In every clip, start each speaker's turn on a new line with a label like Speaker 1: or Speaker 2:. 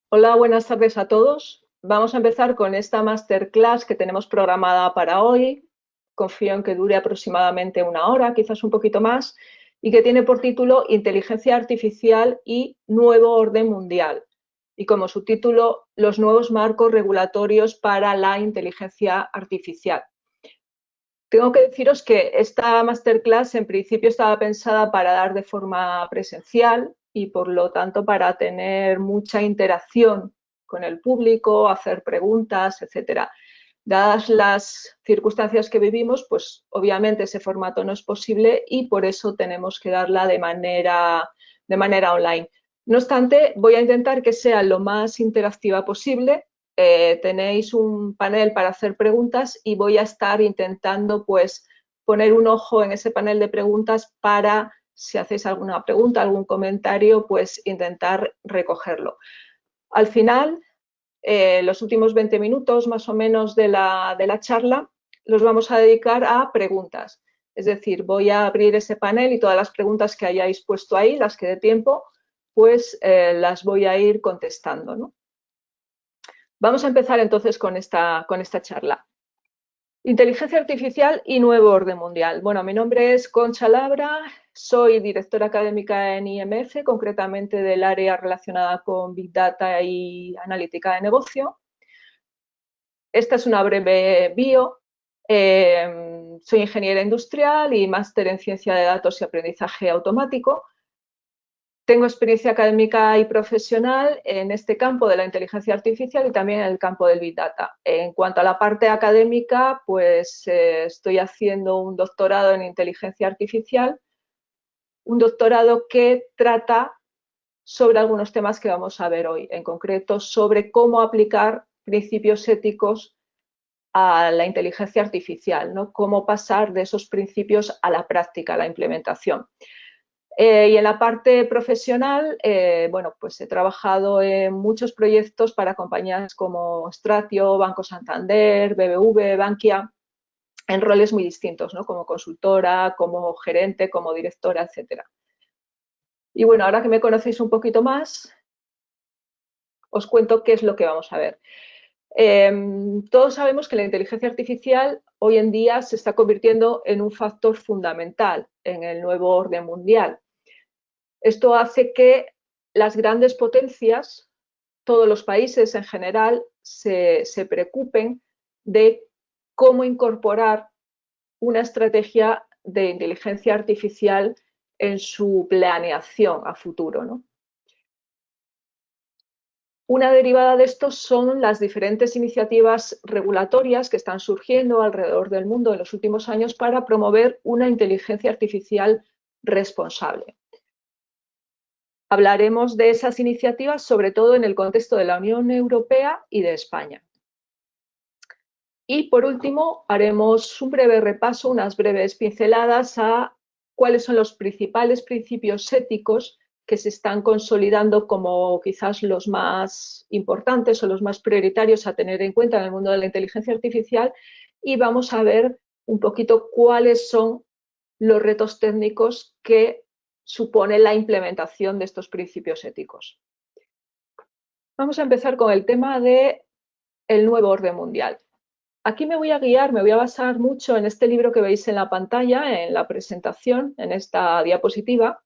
Speaker 1: Hola, buenas tardes a todos. Vamos a empezar con esta masterclass que tenemos programada para hoy. Confío en que dure aproximadamente una hora, quizás un poquito más, y que tiene por título Inteligencia Artificial y Nuevo Orden Mundial. Y como subtítulo, los nuevos marcos regulatorios para la inteligencia artificial. Tengo que deciros que esta masterclass en principio estaba pensada para dar de forma presencial y por lo tanto para tener mucha interacción con el público, hacer preguntas, etcétera. Dadas las circunstancias que vivimos, pues obviamente ese formato no es posible y por eso tenemos que darla de manera online. No obstante, voy a intentar que sea lo más interactiva posible. Tenéis un panel para hacer preguntas y voy a estar intentando pues poner un ojo en ese panel de preguntas para, si hacéis alguna pregunta, algún comentario, pues intentar recogerlo. Al final, los últimos 20 minutos más o menos de la charla los vamos a dedicar a preguntas. Es decir, voy a abrir ese panel y todas las preguntas que hayáis puesto ahí, las que dé tiempo, pues las voy a ir contestando, ¿no? Vamos a empezar entonces con esta charla. Inteligencia artificial y nuevo orden mundial. Bueno, mi nombre es Concha Labra, soy directora académica en IMF, concretamente del área relacionada con Big Data y analítica de negocio. Esta es una breve bio. Soy ingeniera industrial y máster en ciencia de datos y aprendizaje automático. Tengo experiencia académica y profesional en este campo de la inteligencia artificial y también en el campo del Big Data. En cuanto a la parte académica, pues estoy haciendo un doctorado en inteligencia artificial, un doctorado que trata sobre algunos temas que vamos a ver hoy, en concreto sobre cómo aplicar principios éticos a la inteligencia artificial, ¿no? Cómo pasar de esos principios a la práctica, a la implementación. Y en la parte profesional, bueno, pues he trabajado en muchos proyectos para compañías como Stratio, Banco Santander, BBV, Bankia, en roles muy distintos, ¿no? Como consultora, como gerente, como directora, etcétera. Y bueno, ahora que me conocéis un poquito más, os cuento qué es lo que vamos a ver. Todos sabemos que la inteligencia artificial hoy en día se está convirtiendo en un factor fundamental en el nuevo orden mundial. Esto hace que las grandes potencias, todos los países en general, se preocupen de cómo incorporar una estrategia de inteligencia artificial en su planeación a futuro, ¿no? Una derivada de esto son las diferentes iniciativas regulatorias que están surgiendo alrededor del mundo en los últimos años para promover una inteligencia artificial responsable. Hablaremos de esas iniciativas, sobre todo en el contexto de la Unión Europea y de España. Y por último, haremos un breve repaso, unas breves pinceladas a cuáles son los principales principios éticos que se están consolidando como quizás los más importantes o los más prioritarios a tener en cuenta en el mundo de la inteligencia artificial y vamos a ver un poquito cuáles son los retos técnicos que supone la implementación de estos principios éticos. Vamos a empezar con el tema del nuevo orden mundial. Aquí me voy a guiar, me voy a basar mucho en este libro que veis en la pantalla, en la presentación, en esta diapositiva.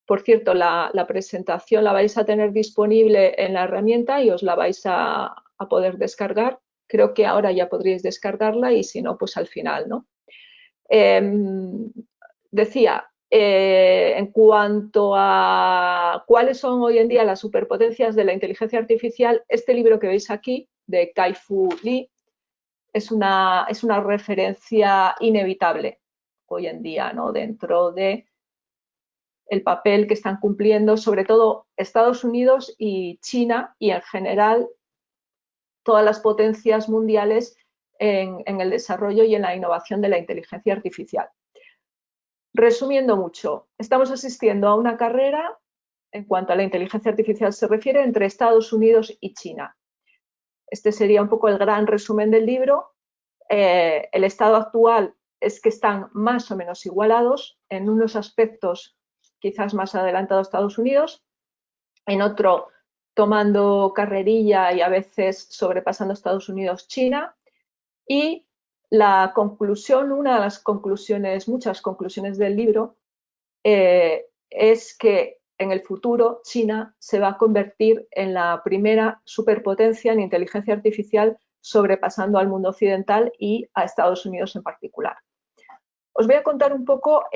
Speaker 1: Por cierto, la presentación la vais a tener disponible en la herramienta y os la vais a poder descargar. Creo que ahora ya podríais descargarla y si no, pues al final, ¿no? Decía, en cuanto a cuáles son hoy en día las superpotencias de la inteligencia artificial, este libro que veis aquí, de Kai-Fu Lee, es una referencia inevitable hoy en día, ¿no? Dentro de el papel que están cumpliendo, sobre todo Estados Unidos y China, y en general todas las potencias mundiales en el desarrollo y en la innovación de la inteligencia artificial. Resumiendo mucho, estamos asistiendo a una carrera, en cuanto a la inteligencia artificial se refiere, entre Estados Unidos y China. Este sería un poco el gran resumen del libro. El estado actual es que están más o menos igualados, en unos aspectos quizás más adelantado Estados Unidos, en otro tomando carrerilla y a veces sobrepasando Estados Unidos, China. Y la conclusión, una de las conclusiones, muchas conclusiones del libro, es que en el futuro China se va a convertir en la primera superpotencia en inteligencia artificial, sobrepasando al mundo occidental y a Estados Unidos en particular. Os voy a contar un poco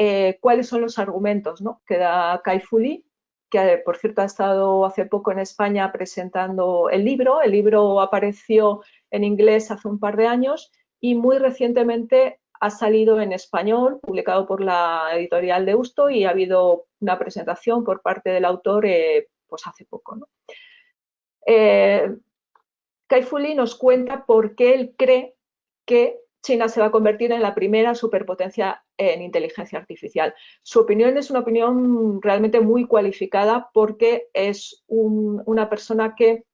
Speaker 1: cuáles son los argumentos, ¿no?, que da Kai-Fu Lee, que por cierto ha estado hace poco en España presentando el libro. El libro apareció en inglés hace un par de años y muy recientemente ha salido en español, publicado por la editorial de Usto, y ha habido una presentación por parte del autor pues hace poco, ¿no? Kai-Fu Lee nos cuenta por qué él cree que China se va a convertir en la primera superpotencia en inteligencia artificial. Su opinión es una opinión realmente muy cualificada porque es una persona que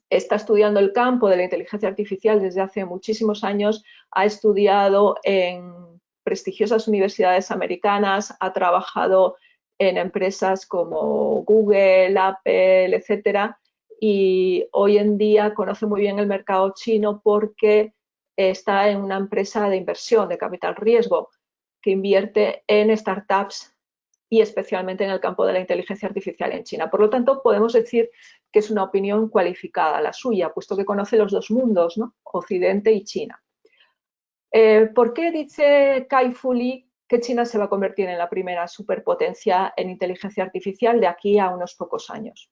Speaker 1: está estudiando el campo de la inteligencia artificial desde hace muchísimos años, ha estudiado en prestigiosas universidades americanas, ha trabajado en empresas como Google, Apple, etcétera, y hoy en día conoce muy bien el mercado chino porque está en una empresa de inversión de capital riesgo que invierte en startups y especialmente en el campo de la inteligencia artificial en China. Por lo tanto, podemos decir que es una opinión cualificada la suya, puesto que conoce los dos mundos, ¿no?, Occidente y China. ¿Por qué dice Kai-Fu Lee que China se va a convertir en la primera superpotencia en inteligencia artificial de aquí a unos pocos años?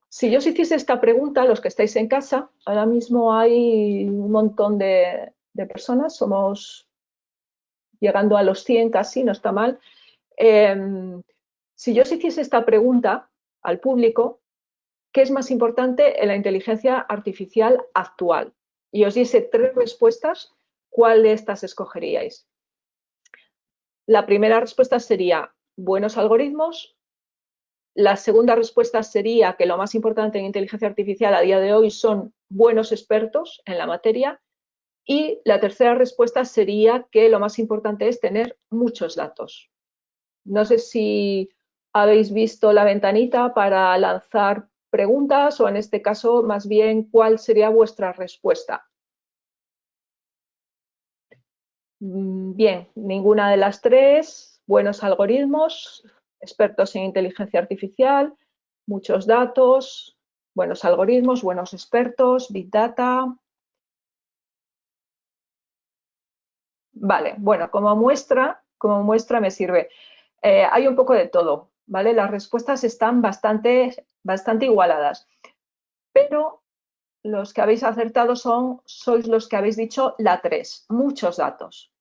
Speaker 1: Si yo os hiciese esta pregunta, los que estáis en casa, ahora mismo hay un montón de personas, somos llegando a los 100 casi, no está mal. Si yo os hiciese esta pregunta al público, ¿qué es más importante en la inteligencia artificial actual? Y os diese 3 respuestas, ¿cuál de estas escogeríais? La primera respuesta sería buenos algoritmos. La segunda respuesta sería que lo más importante en inteligencia artificial a día de hoy son buenos expertos en la materia. Y la tercera respuesta sería que lo más importante es tener muchos datos. No sé si habéis visto la ventanita para lanzar preguntas o en este caso más bien cuál sería vuestra respuesta. Bien, ninguna de las 3. Buenos algoritmos, expertos en inteligencia artificial, muchos datos, buenos algoritmos, buenos expertos, Big Data. Vale, bueno, como muestra me sirve. Hay un poco de todo, ¿vale? Las respuestas están bastante igualadas, pero los que habéis acertado sois los que habéis dicho la 3, muchos datos,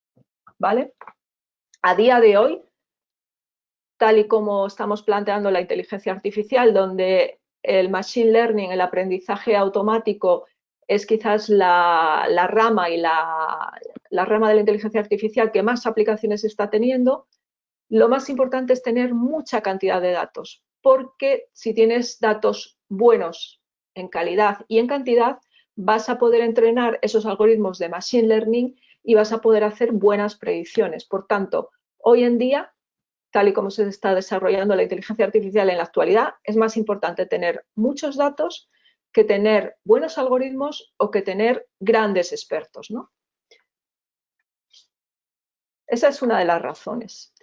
Speaker 1: ¿vale? A día de hoy, tal y como estamos planteando la inteligencia artificial, donde el machine learning, el aprendizaje automático, es quizás la rama la rama de la inteligencia artificial que más aplicaciones está teniendo, lo más importante es tener mucha cantidad de datos, porque si tienes datos buenos en calidad y en cantidad, vas a poder entrenar esos algoritmos de machine learning y vas a poder hacer buenas predicciones. Por tanto, hoy en día, tal y como se está desarrollando la inteligencia artificial en la actualidad, es más importante tener muchos datos que tener buenos algoritmos o que tener grandes expertos, ¿no? Esa es una de las razones.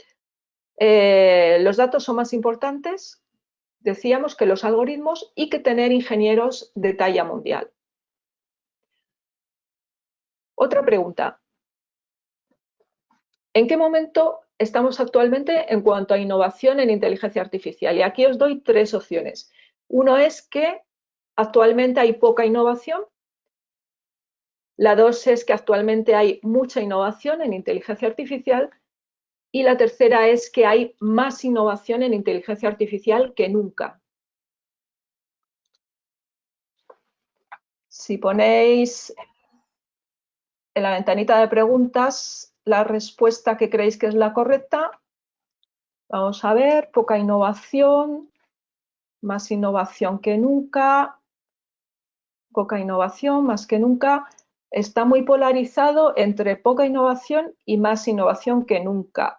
Speaker 1: Los datos son más importantes, decíamos, que los algoritmos y que tener ingenieros de talla mundial. Otra pregunta. ¿En qué momento estamos actualmente en cuanto a innovación en inteligencia artificial? Y aquí os doy 3 opciones. Uno es que actualmente hay poca innovación. La 2 es que actualmente hay mucha innovación en inteligencia artificial. Y la tercera es que hay más innovación en inteligencia artificial que nunca. Si ponéis en la ventanita de preguntas la respuesta que creéis que es la correcta, vamos a ver, poca innovación, más innovación que nunca, poca innovación, más que nunca. Está muy polarizado entre poca innovación y más innovación que nunca.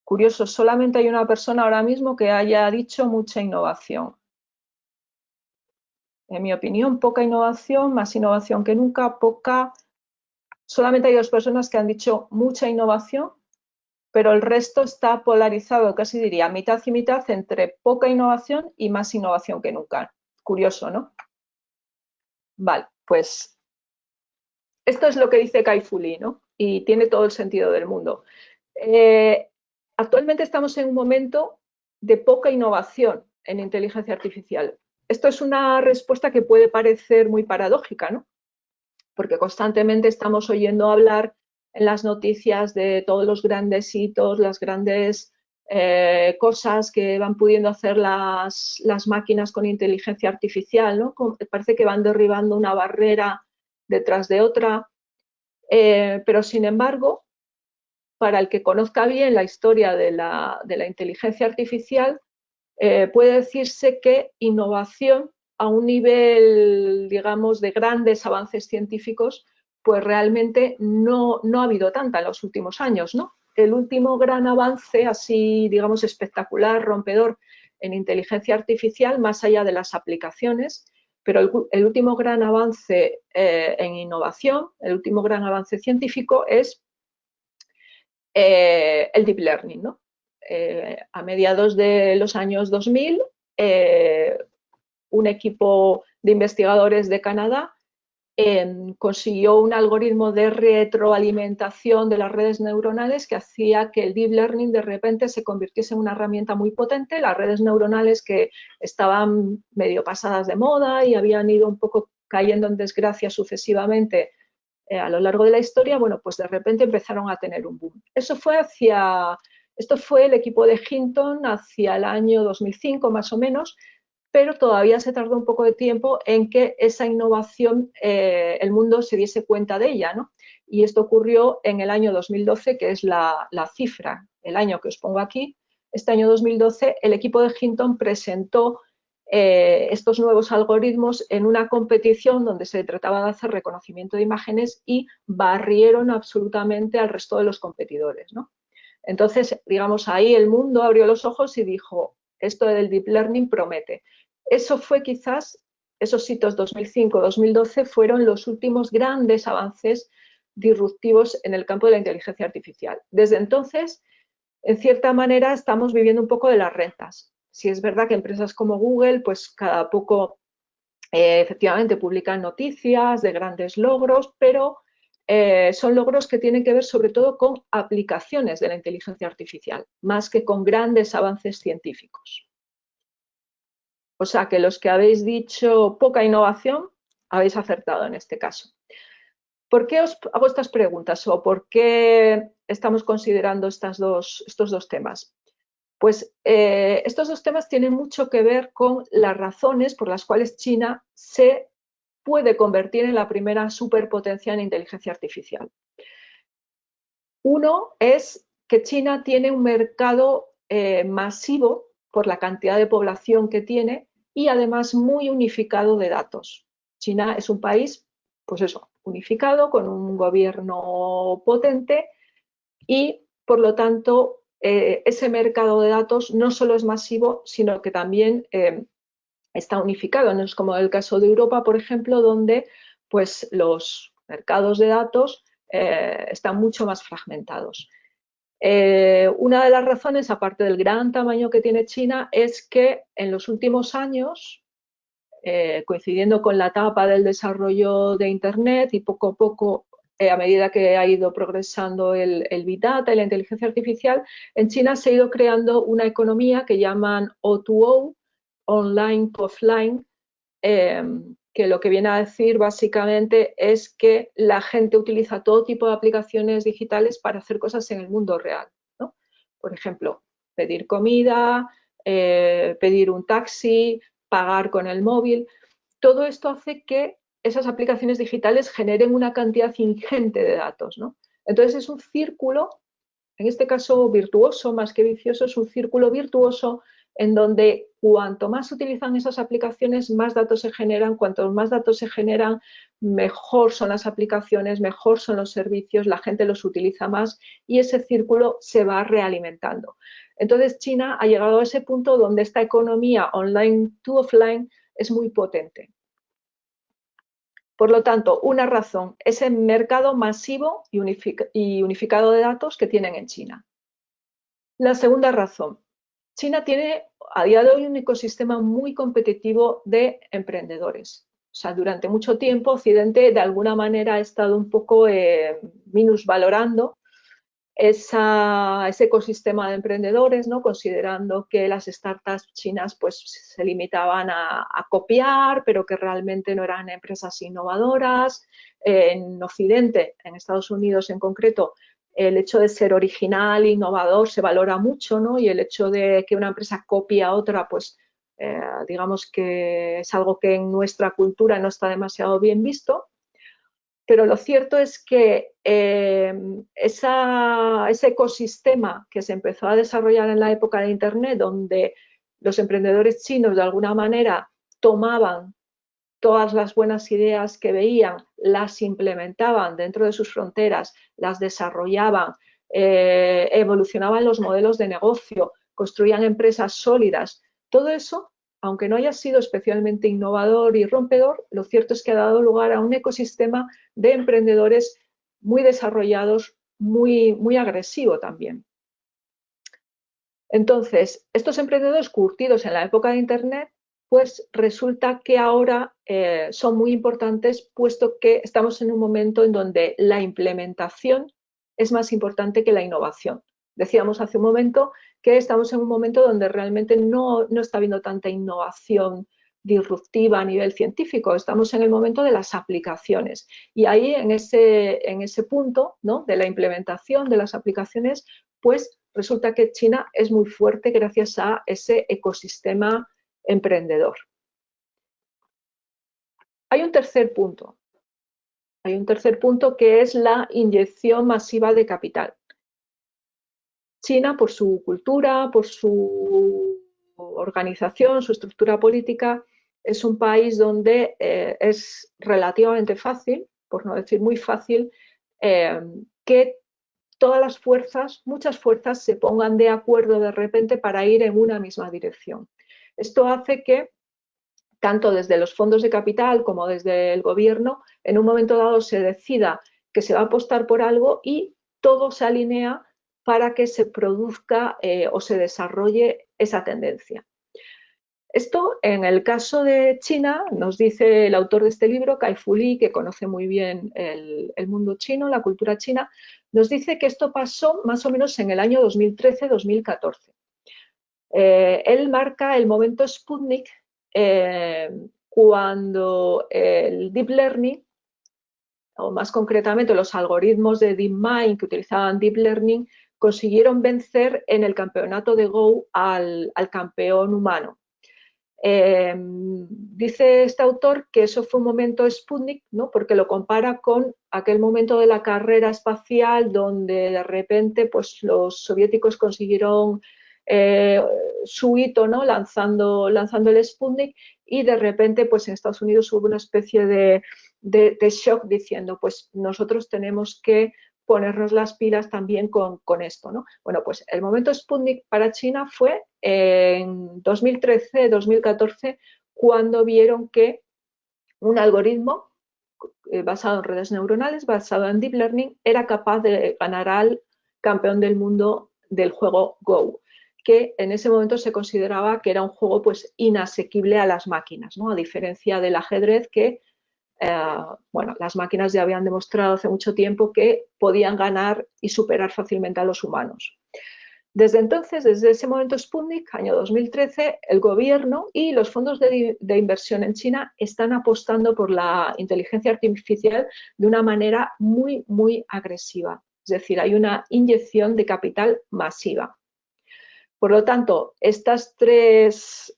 Speaker 1: Curioso, solamente hay una persona ahora mismo que haya dicho mucha innovación. En mi opinión, poca innovación, más innovación que nunca, poca. Solamente hay 2 personas que han dicho mucha innovación, pero el resto está polarizado, casi diría mitad y mitad, entre poca innovación y más innovación que nunca. Curioso, ¿no? Vale, pues esto es lo que dice Kai-Fu Lee, ¿no? Y tiene todo el sentido del mundo. Actualmente estamos en un momento de poca innovación en inteligencia artificial. Esto es una respuesta que puede parecer muy paradójica, ¿no? Porque constantemente estamos oyendo hablar en las noticias de todos los grandes hitos, las grandes cosas que van pudiendo hacer las máquinas con inteligencia artificial, ¿no? Parece que van derribando una barrera detrás de otra, pero sin embargo, para el que conozca bien la historia de la inteligencia artificial, puede decirse que innovación a un nivel, digamos, de grandes avances científicos, pues realmente no ha habido tanta en los últimos años, ¿no? El último gran avance, así, digamos, espectacular, rompedor en inteligencia artificial, más allá de las aplicaciones, pero el último gran avance en innovación, el último gran avance científico es el deep learning, ¿no? A mediados de los años 2000, un equipo de investigadores de Canadá consiguió un algoritmo de retroalimentación de las redes neuronales que hacía que el deep learning de repente se convirtiese en una herramienta muy potente. Las redes neuronales que estaban medio pasadas de moda y habían ido un poco cayendo en desgracia sucesivamente a lo largo de la historia, bueno, pues de repente empezaron a tener un boom. Esto fue el equipo de Hinton hacia el año 2005 más o menos, pero todavía se tardó un poco de tiempo en que esa innovación el mundo se diese cuenta de ella, ¿no? Y esto ocurrió en el año 2012, que es la cifra, el año que os pongo aquí. Este año 2012 el equipo de Hinton presentó estos nuevos algoritmos en una competición donde se trataba de hacer reconocimiento de imágenes y barrieron absolutamente al resto de los competidores, ¿no? Entonces, digamos, ahí el mundo abrió los ojos y dijo, esto del deep learning promete. Eso fue quizás, esos hitos 2005-2012 fueron los últimos grandes avances disruptivos en el campo de la inteligencia artificial. Desde entonces, en cierta manera, estamos viviendo un poco de las rentas. Si es verdad que empresas como Google, pues cada poco efectivamente publican noticias de grandes logros, pero son logros que tienen que ver sobre todo con aplicaciones de la inteligencia artificial, más que con grandes avances científicos. O sea que los que habéis dicho poca innovación, habéis acertado en este caso. ¿Por qué os hago estas preguntas o por qué estamos considerando estos dos temas? Pues estos dos temas tienen mucho que ver con las razones por las cuales China se puede convertir en la primera superpotencia en inteligencia artificial. Uno es que China tiene un mercado masivo por la cantidad de población que tiene y además muy unificado de datos. China es un país, pues eso, unificado, con un gobierno potente y, por lo tanto, ese mercado de datos no solo es masivo, sino que también está unificado. No es como el caso de Europa, por ejemplo, donde pues, los mercados de datos están mucho más fragmentados. Una de las razones, aparte del gran tamaño que tiene China, es que en los últimos años, coincidiendo con la etapa del desarrollo de Internet y poco a poco, a medida que ha ido progresando el Big Data y la inteligencia artificial, en China se ha ido creando una economía que llaman O2O, online to offline, que lo que viene a decir básicamente es que la gente utiliza todo tipo de aplicaciones digitales para hacer cosas en el mundo real, ¿no? Por ejemplo, pedir comida, pedir un taxi, pagar con el móvil. Todo esto hace que esas aplicaciones digitales generen una cantidad ingente de datos, ¿no? Entonces es un círculo, en este caso virtuoso más que vicioso, es un círculo virtuoso en donde cuanto más se utilizan esas aplicaciones, más datos se generan. Cuantos más datos se generan, mejor son las aplicaciones, mejor son los servicios, la gente los utiliza más y ese círculo se va realimentando. Entonces, China ha llegado a ese punto donde esta economía online to offline es muy potente. Por lo tanto, una razón es el mercado masivo y unificado de datos que tienen en China. La segunda razón, China tiene a día de hoy un ecosistema muy competitivo de emprendedores. O sea, durante mucho tiempo Occidente de alguna manera ha estado un poco minusvalorando ese ecosistema de emprendedores, ¿no? Considerando que las startups chinas pues, se limitaban a copiar, pero que realmente no eran empresas innovadoras. En Occidente, en Estados Unidos en concreto, el hecho de ser original, innovador, se valora mucho, ¿no? Y el hecho de que una empresa copie a otra, pues digamos que es algo que en nuestra cultura no está demasiado bien visto. Pero lo cierto es que ese ecosistema que se empezó a desarrollar en la época de Internet, donde los emprendedores chinos de alguna manera tomaban todas las buenas ideas que veían, las implementaban dentro de sus fronteras, las desarrollaban, evolucionaban los modelos de negocio, construían empresas sólidas, todo eso, aunque no haya sido especialmente innovador y rompedor, lo cierto es que ha dado lugar a un ecosistema de emprendedores muy desarrollados, muy agresivo también. Entonces, estos emprendedores curtidos en la época de Internet, pues resulta que ahora son muy importantes, puesto que estamos en un momento en donde la implementación es más importante que la innovación. Decíamos hace un momento que estamos en un momento donde realmente no está habiendo tanta innovación disruptiva a nivel científico, estamos en el momento de las aplicaciones. Y ahí, en ese punto, ¿no?, de la implementación de las aplicaciones, pues resulta que China es muy fuerte gracias a ese ecosistema emprendedor. Hay un tercer punto. Hay un tercer punto que es la inyección masiva de capital. China, por su cultura, por su organización, su estructura política, es un país donde es relativamente fácil, por no decir muy fácil, que todas las fuerzas, muchas fuerzas, se pongan de acuerdo de repente para ir en una misma dirección. Esto hace que, tanto desde los fondos de capital como desde el gobierno, en un momento dado se decida que se va a apostar por algo y todo se alinea para que se produzca o se desarrolle esa tendencia. Esto, en el caso de China, nos dice el autor de este libro, Kai-Fu Lee, que conoce muy bien el mundo chino, la cultura china, nos dice que esto pasó más o menos en el año 2013-2014. Él marca el momento Sputnik cuando el Deep Learning, o más concretamente los algoritmos de DeepMind que utilizaban Deep Learning, consiguieron vencer en el campeonato de Go al campeón humano. Dice este autor que eso fue un momento Sputnik, ¿no?, porque lo compara con aquel momento de la carrera espacial donde de repente pues, los soviéticos consiguieron su hito, ¿no?, lanzando el Sputnik, y de repente pues, en Estados Unidos hubo una especie de shock diciendo pues nosotros tenemos que ponernos las pilas también con esto, ¿no? Bueno, pues el momento Sputnik para China fue en 2013-2014, cuando vieron que un algoritmo basado en redes neuronales, basado en Deep Learning, era capaz de ganar al campeón del mundo del juego Go, que en ese momento se consideraba que era un juego pues inasequible a las máquinas, ¿no?, a diferencia del ajedrez que bueno, las máquinas ya habían demostrado hace mucho tiempo que podían ganar y superar fácilmente a los humanos. Desde entonces, desde ese momento Sputnik, año 2013, el gobierno y los fondos de inversión en China están apostando por la inteligencia artificial de una manera muy agresiva. Es decir, hay una inyección de capital masiva. Por lo tanto, estas tres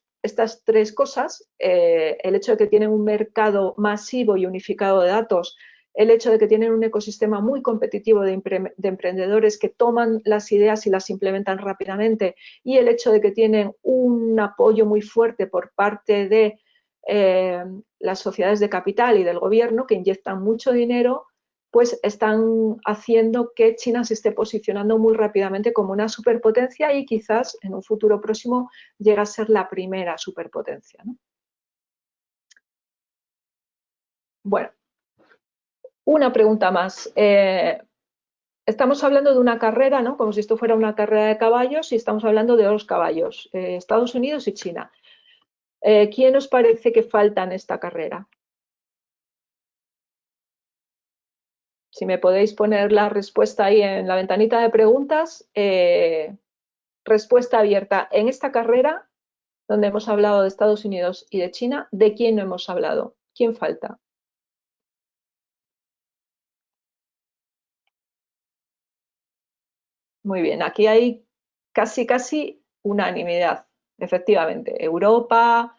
Speaker 1: cosas, el hecho de que tienen un mercado masivo y unificado de datos, el hecho de que tienen un ecosistema muy competitivo de emprendedores que toman las ideas y las implementan rápidamente, y el hecho de que tienen un apoyo muy fuerte por parte de las sociedades de capital y del gobierno, que inyectan mucho dinero, pues están haciendo que China se esté posicionando muy rápidamente como una superpotencia y quizás en un futuro próximo llegue a ser la primera superpotencia, ¿no? Bueno, una pregunta más. Estamos hablando de una carrera, ¿no? Como si esto fuera una carrera de caballos, y estamos hablando de dos caballos, Estados Unidos y China. ¿Quién os parece que falta en esta carrera? Si me podéis poner la respuesta ahí en la ventanita de preguntas. Respuesta abierta. En esta carrera, donde hemos hablado de Estados Unidos y de China, ¿de quién no hemos hablado? ¿Quién falta? Muy bien, aquí hay casi unanimidad. Efectivamente, Europa,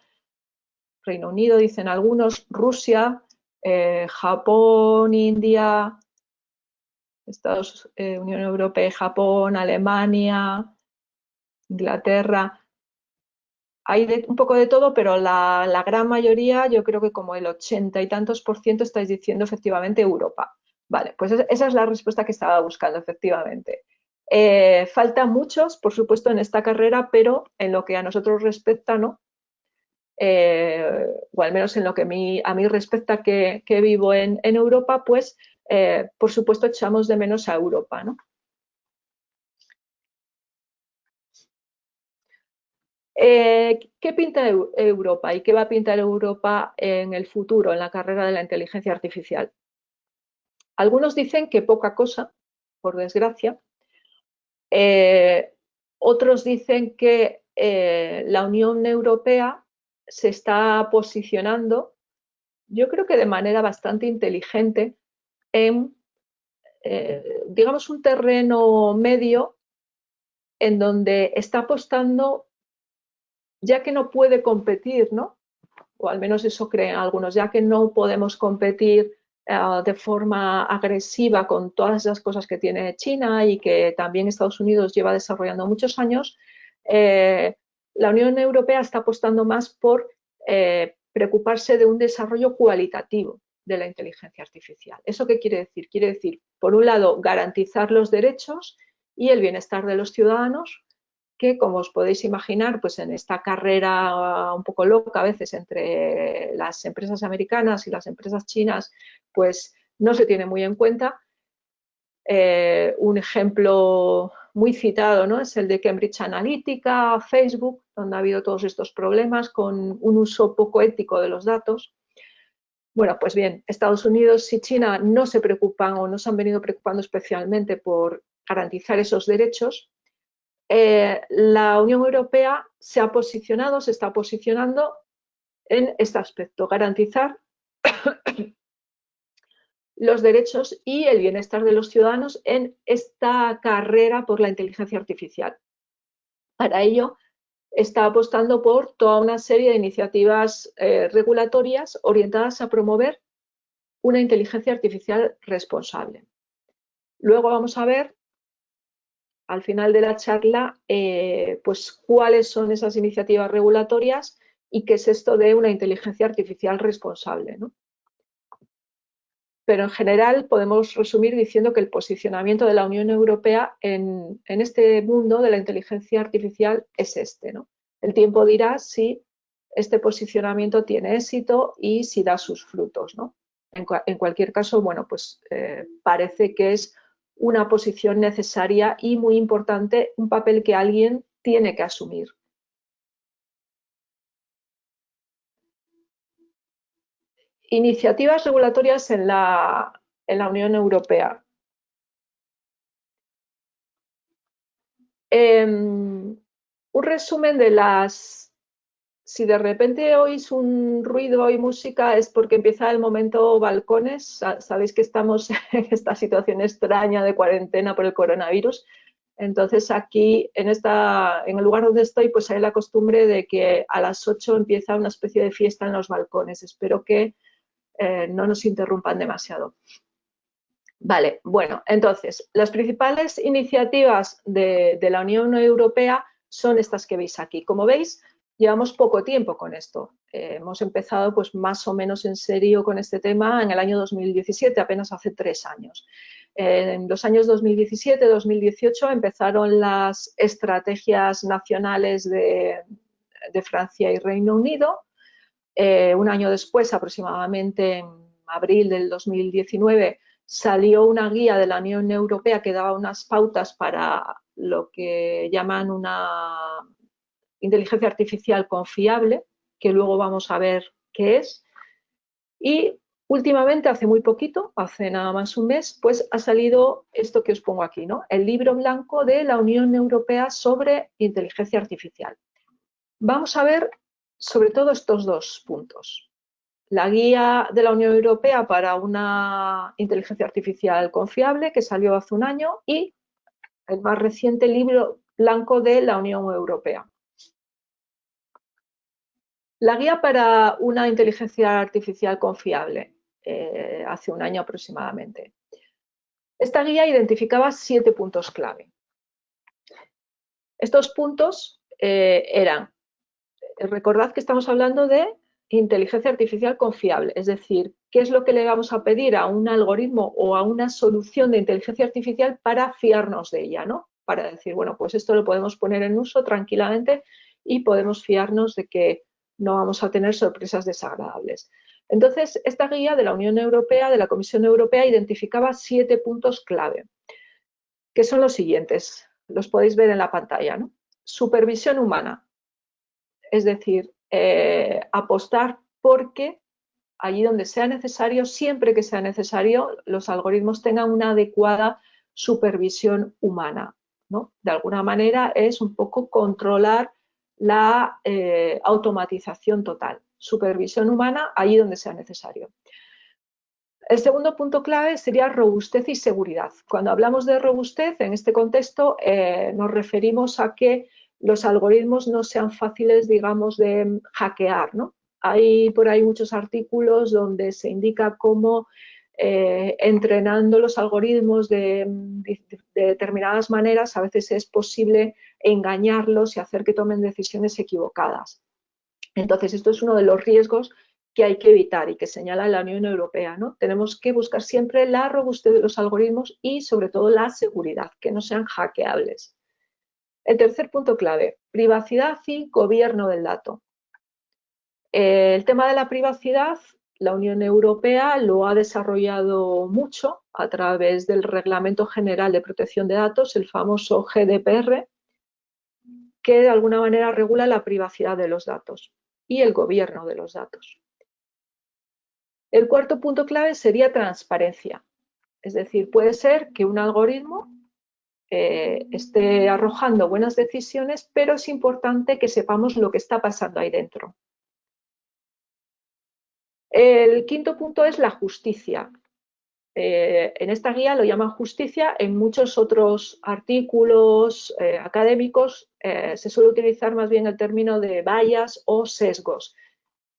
Speaker 1: Reino Unido, dicen algunos, Rusia, Japón, India, Unión Europea, Japón, Alemania, Inglaterra. Hay un poco de todo, pero la gran mayoría, yo creo que como el 80 y tantos por ciento estáis diciendo efectivamente Europa. Vale, pues esa es la respuesta que estaba buscando, efectivamente. Faltan muchos, por supuesto, en esta carrera, pero en lo que a nosotros respecta, ¿no? O al menos en lo que a mí respecta, que vivo en Europa, pues por supuesto echamos de menos a Europa, ¿no? ¿Qué pinta Europa y qué va a pintar Europa en el futuro, en la carrera de la inteligencia artificial? Algunos dicen que poca cosa, por desgracia. Otros dicen que la Unión Europea se está posicionando, yo creo que de manera bastante inteligente, en, digamos, un terreno medio en donde está apostando, ya que no puede competir, ¿no? O al menos eso creen algunos, ya que no podemos competir de forma agresiva con todas esas cosas que tiene China y que también Estados Unidos lleva desarrollando muchos años, la Unión Europea está apostando más por preocuparse de un desarrollo cualitativo de la inteligencia artificial. ¿Eso qué quiere decir? Quiere decir, por un lado, garantizar los derechos y el bienestar de los ciudadanos, que, como os podéis imaginar, pues en esta carrera un poco loca a veces entre las empresas americanas y las empresas chinas, pues no se tiene muy en cuenta. Un ejemplo muy citado, ¿no?, es el de Cambridge Analytica, Facebook, donde ha habido todos estos problemas con un uso poco ético de los datos. Bueno, pues bien, Estados Unidos y China no se preocupan o no se han venido preocupando especialmente por garantizar esos derechos. La Unión Europea se está posicionando en este aspecto, garantizar los derechos y el bienestar de los ciudadanos en esta carrera por la inteligencia artificial. Para ello, está apostando por toda una serie de iniciativas regulatorias orientadas a promover una inteligencia artificial responsable. Luego vamos a ver, al final de la charla, pues cuáles son esas iniciativas regulatorias y qué es esto de una inteligencia artificial responsable, ¿no? Pero en general podemos resumir diciendo que el posicionamiento de la Unión Europea en este mundo de la inteligencia artificial es este, ¿no? El tiempo dirá si este posicionamiento tiene éxito y si da sus frutos, ¿no? En cualquier caso, bueno, pues parece que es una posición necesaria y muy importante, un papel que alguien tiene que asumir. Iniciativas regulatorias en la Unión Europea. Un resumen de las... Si de repente oís un ruido y música es porque empieza el momento balcones. Sabéis que estamos en esta situación extraña de cuarentena por el coronavirus. Entonces aquí, en el lugar donde estoy, pues hay la costumbre de que a las 8 empieza una especie de fiesta en los balcones. Espero que no nos interrumpan demasiado. Vale, bueno, entonces, las principales iniciativas de la Unión Europea son estas que veis aquí. Como veis, llevamos poco tiempo con esto. Hemos empezado pues más o menos en serio con este tema en el año 2017, apenas hace 3 años. En los años 2017-2018 empezaron las estrategias nacionales de Francia y Reino Unido. Un año después, aproximadamente en abril del 2019, salió una guía de la Unión Europea que daba unas pautas para lo que llaman una inteligencia artificial confiable, que luego vamos a ver qué es. Y últimamente, hace muy poquito, hace nada más un mes, pues ha salido esto que os pongo aquí, ¿no? El libro blanco de la Unión Europea sobre inteligencia artificial. Vamos a ver sobre todo estos dos puntos. La guía de la Unión Europea para una inteligencia artificial confiable, que salió hace un año, y el más reciente libro blanco de la Unión Europea. La guía para una inteligencia artificial confiable, hace un año aproximadamente. Esta guía identificaba 7 puntos clave. Estos puntos eran, recordad que estamos hablando de inteligencia artificial confiable, es decir, qué es lo que le vamos a pedir a un algoritmo o a una solución de inteligencia artificial para fiarnos de ella, ¿no? Para decir, bueno, pues esto lo podemos poner en uso tranquilamente y podemos fiarnos de que no vamos a tener sorpresas desagradables. Entonces, esta guía de la Unión Europea, de la Comisión Europea, identificaba 7 puntos clave, que son los siguientes, los podéis ver en la pantalla, ¿no? Supervisión humana, es decir, apostar porque allí donde sea necesario, siempre que sea necesario, los algoritmos tengan una adecuada supervisión humana, ¿no? De alguna manera es un poco controlar la automatización total. Supervisión humana allí donde sea necesario. El segundo punto clave sería robustez y seguridad. Cuando hablamos de robustez, en este contexto, nos referimos a que los algoritmos no sean fáciles, digamos, de hackear, ¿no? Hay por ahí muchos artículos donde se indica cómo entrenando los algoritmos de determinadas maneras a veces es posible engañarlos y hacer que tomen decisiones equivocadas. Entonces, esto es uno de los riesgos que hay que evitar y que señala la Unión Europea, ¿no? Tenemos que buscar siempre la robustez de los algoritmos y, sobre todo, la seguridad, que no sean hackeables. El tercer punto clave, privacidad y gobierno del dato. El tema de la privacidad, la Unión Europea lo ha desarrollado mucho a través del Reglamento General de Protección de Datos, el famoso GDPR, que de alguna manera regula la privacidad de los datos y el gobierno de los datos. El cuarto punto clave sería transparencia. Es decir, puede ser que un algoritmo esté arrojando buenas decisiones, pero es importante que sepamos lo que está pasando ahí dentro. El quinto punto es la justicia. En esta guía lo llaman justicia, en muchos otros artículos académicos se suele utilizar más bien el término de bias o sesgos.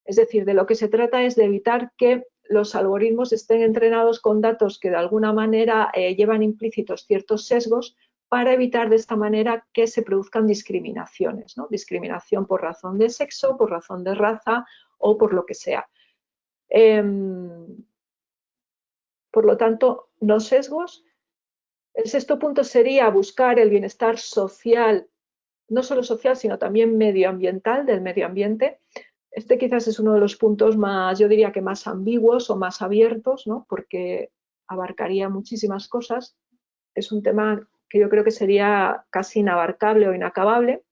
Speaker 1: Es decir, de lo que se trata es de evitar que los algoritmos estén entrenados con datos que de alguna manera llevan implícitos ciertos sesgos para evitar de esta manera que se produzcan discriminaciones, ¿no? Discriminación por razón de sexo, por razón de raza o por lo que sea. Por lo tanto, no sesgos. El sexto punto sería buscar el bienestar social, no solo social, sino también medioambiental, del medio ambiente. Este quizás es uno de los puntos más, yo diría que más ambiguos o más abiertos, ¿no? Porque abarcaría muchísimas cosas. Es un tema que yo creo que sería casi inabarcable o inacabable,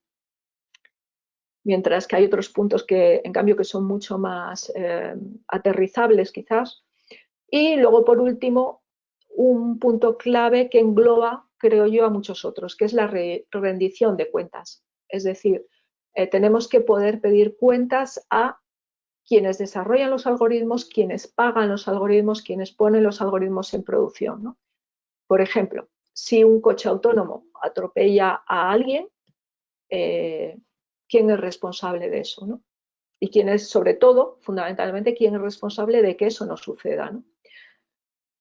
Speaker 1: mientras que hay otros puntos que, en cambio, que son mucho más aterrizables quizás. Y luego, por último, un punto clave que engloba, creo yo, a muchos otros, que es la rendición de cuentas. Es decir, tenemos que poder pedir cuentas a quienes desarrollan los algoritmos, quienes pagan los algoritmos, quienes ponen los algoritmos en producción, ¿no? Por ejemplo, si un coche autónomo atropella a alguien, ¿quién es responsable de eso, ¿no? Y quién es, sobre todo, fundamentalmente, quién es responsable de que eso no suceda, ¿no?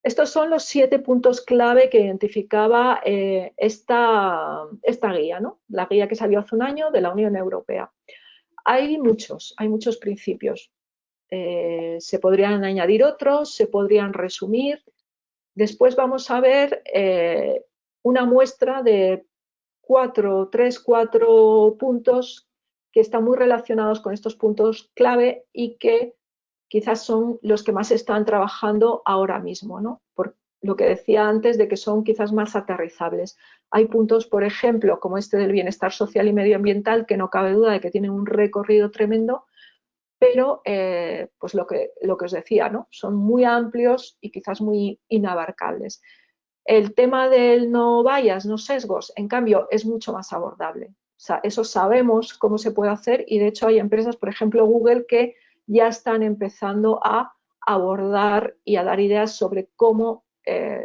Speaker 1: Estos son los 7 puntos clave que identificaba esta guía, ¿no? La guía que salió hace un año de la Unión Europea. Hay muchos principios. Se podrían añadir otros, se podrían resumir. Después vamos a ver una muestra de 4 puntos que están muy relacionados con estos puntos clave y que quizás son los que más están trabajando ahora mismo, ¿no? Por lo que decía antes de que son quizás más aterrizables. Hay puntos, por ejemplo, como este del bienestar social y medioambiental, que no cabe duda de que tienen un recorrido tremendo, pero pues lo que os decía, ¿no? Son muy amplios y quizás muy inabarcables. El tema del no bias, no sesgos, en cambio, es mucho más abordable. O sea, eso sabemos cómo se puede hacer y de hecho hay empresas, por ejemplo Google, que ya están empezando a abordar y a dar ideas sobre cómo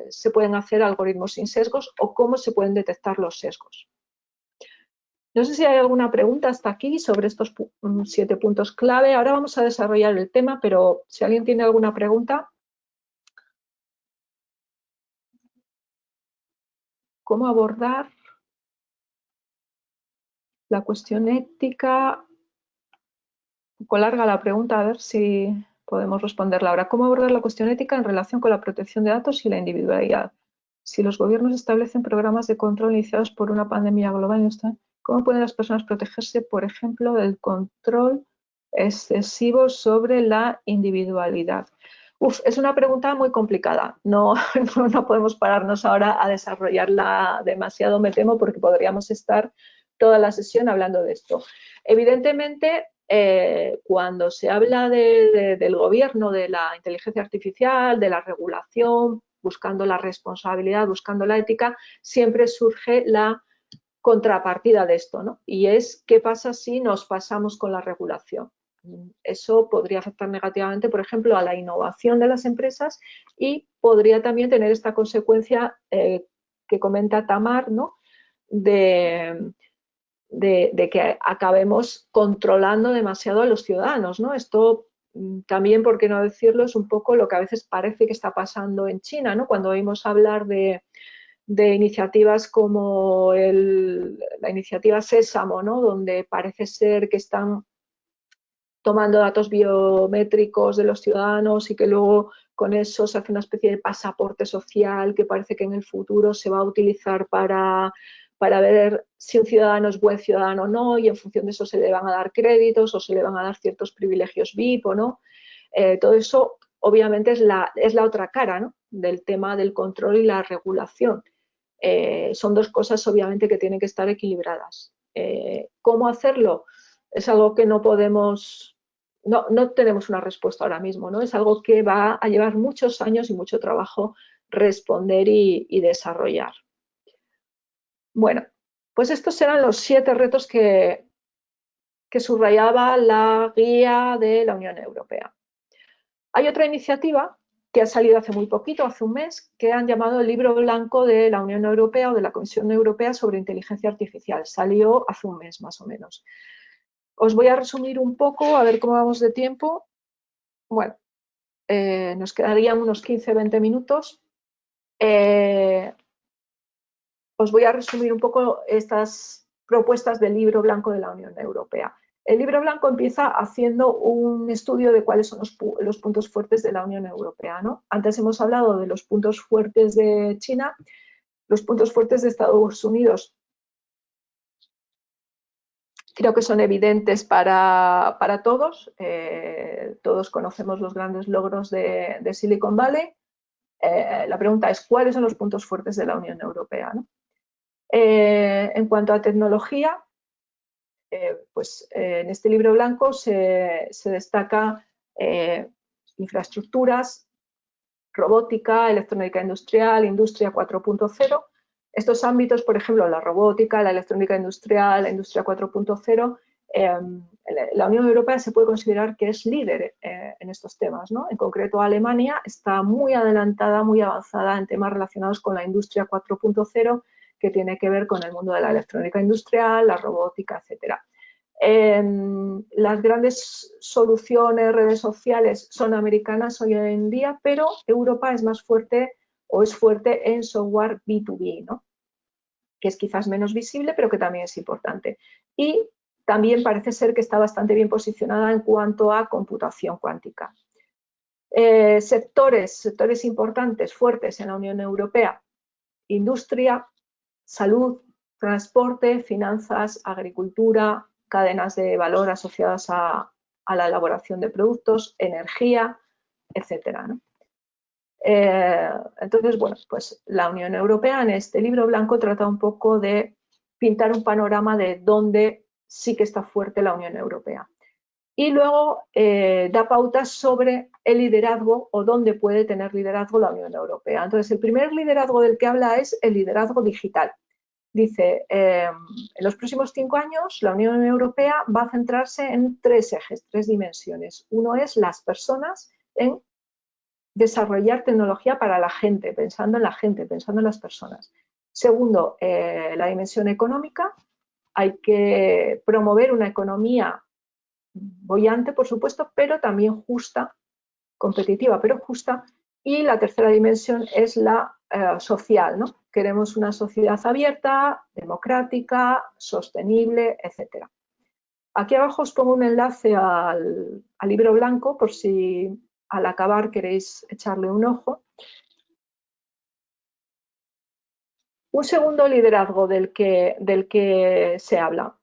Speaker 1: se pueden hacer algoritmos sin sesgos o cómo se pueden detectar los sesgos. No sé si hay alguna pregunta hasta aquí sobre estos 7 puntos clave. Ahora vamos a desarrollar el tema, pero si alguien tiene alguna pregunta. ¿Cómo abordar la cuestión ética? Un poco larga la pregunta, a ver si podemos responderla ahora. ¿Cómo abordar la cuestión ética en relación con la protección de datos y la individualidad? Si los gobiernos establecen programas de control iniciados por una pandemia global, ¿cómo pueden las personas protegerse, por ejemplo, del control excesivo sobre la individualidad? Es una pregunta muy complicada. No podemos pararnos ahora a desarrollarla demasiado, me temo, porque podríamos estar toda la sesión hablando de esto. Evidentemente, cuando se habla del gobierno, de la inteligencia artificial, de la regulación, buscando la responsabilidad, buscando la ética, siempre surge la contrapartida de esto, ¿no? Y es, ¿qué pasa si nos pasamos con la regulación? Eso podría afectar negativamente, por ejemplo, a la innovación de las empresas y podría también tener esta consecuencia que comenta Tamar, ¿no? De que acabemos controlando demasiado a los ciudadanos, ¿no? Esto también, por qué no decirlo, es un poco lo que a veces parece que está pasando en China, ¿no? Cuando oímos hablar de iniciativas como la iniciativa Sésamo, ¿no? Donde parece ser que están tomando datos biométricos de los ciudadanos y que luego con eso se hace una especie de pasaporte social que parece que en el futuro se va a utilizar para ver si un ciudadano es buen ciudadano o no, y en función de eso se le van a dar créditos o se le van a dar ciertos privilegios VIP o no. Todo eso obviamente es la otra cara, ¿no? Del tema del control y la regulación. Son dos cosas obviamente que tienen que estar equilibradas. ¿Cómo hacerlo? Es algo que no podemos, no tenemos una respuesta ahora mismo, ¿no? Es algo que va a llevar muchos años y mucho trabajo responder y desarrollar. Bueno, pues estos eran los 7 retos que subrayaba la guía de la Unión Europea. Hay otra iniciativa que ha salido hace muy poquito, hace un mes, que han llamado el Libro Blanco de la Unión Europea o de la Comisión Europea sobre Inteligencia Artificial. Salió hace un mes, más o menos. Os voy a resumir un poco, a ver cómo vamos de tiempo. Bueno, nos quedarían unos 15-20 minutos. Os voy a resumir un poco estas propuestas del Libro Blanco de la Unión Europea. El Libro Blanco empieza haciendo un estudio de cuáles son los puntos fuertes de la Unión Europea, ¿no? Antes hemos hablado de los puntos fuertes de China, los puntos fuertes de Estados Unidos. Creo que son evidentes para todos. Todos conocemos los grandes logros de Silicon Valley. La pregunta es, ¿cuáles son los puntos fuertes de la Unión Europea, ¿no? En cuanto a tecnología, pues en este libro blanco se destaca infraestructuras, robótica, electrónica industrial, industria 4.0. Estos ámbitos, por ejemplo, la robótica, la electrónica industrial, la industria 4.0, la Unión Europea se puede considerar que es líder en estos temas, ¿no? En concreto, Alemania está muy adelantada, muy avanzada en temas relacionados con la industria 4.0, que tiene que ver con el mundo de la electrónica industrial, la robótica, etcétera. Las grandes soluciones, redes sociales son americanas hoy en día, pero Europa es más fuerte o es fuerte en software B2B, ¿no? Que es quizás menos visible, pero que también es importante. Y también parece ser que está bastante bien posicionada en cuanto a computación cuántica. Sectores importantes, fuertes en la Unión Europea: industria, salud, transporte, finanzas, agricultura, cadenas de valor asociadas a la elaboración de productos, energía, etcétera, ¿no? Entonces, bueno, pues la Unión Europea en este libro blanco trata un poco de pintar un panorama de dónde sí que está fuerte la Unión Europea. Y luego da pautas sobre el liderazgo o dónde puede tener liderazgo la Unión Europea. Entonces, el primer liderazgo del que habla es el liderazgo digital. Dice, en los próximos 5 años la Unión Europea va a centrarse en 3 ejes, 3 dimensiones. Uno es las personas, en desarrollar tecnología para la gente, pensando en las personas. Segundo, la dimensión económica. Hay que promover una economía boyante, por supuesto, pero también justa, competitiva, pero justa. Y la tercera dimensión es la social, ¿no? Queremos una sociedad abierta, democrática, sostenible, etc. Aquí abajo os pongo un enlace al libro blanco por si al acabar queréis echarle un ojo. Un segundo liderazgo del que se habla.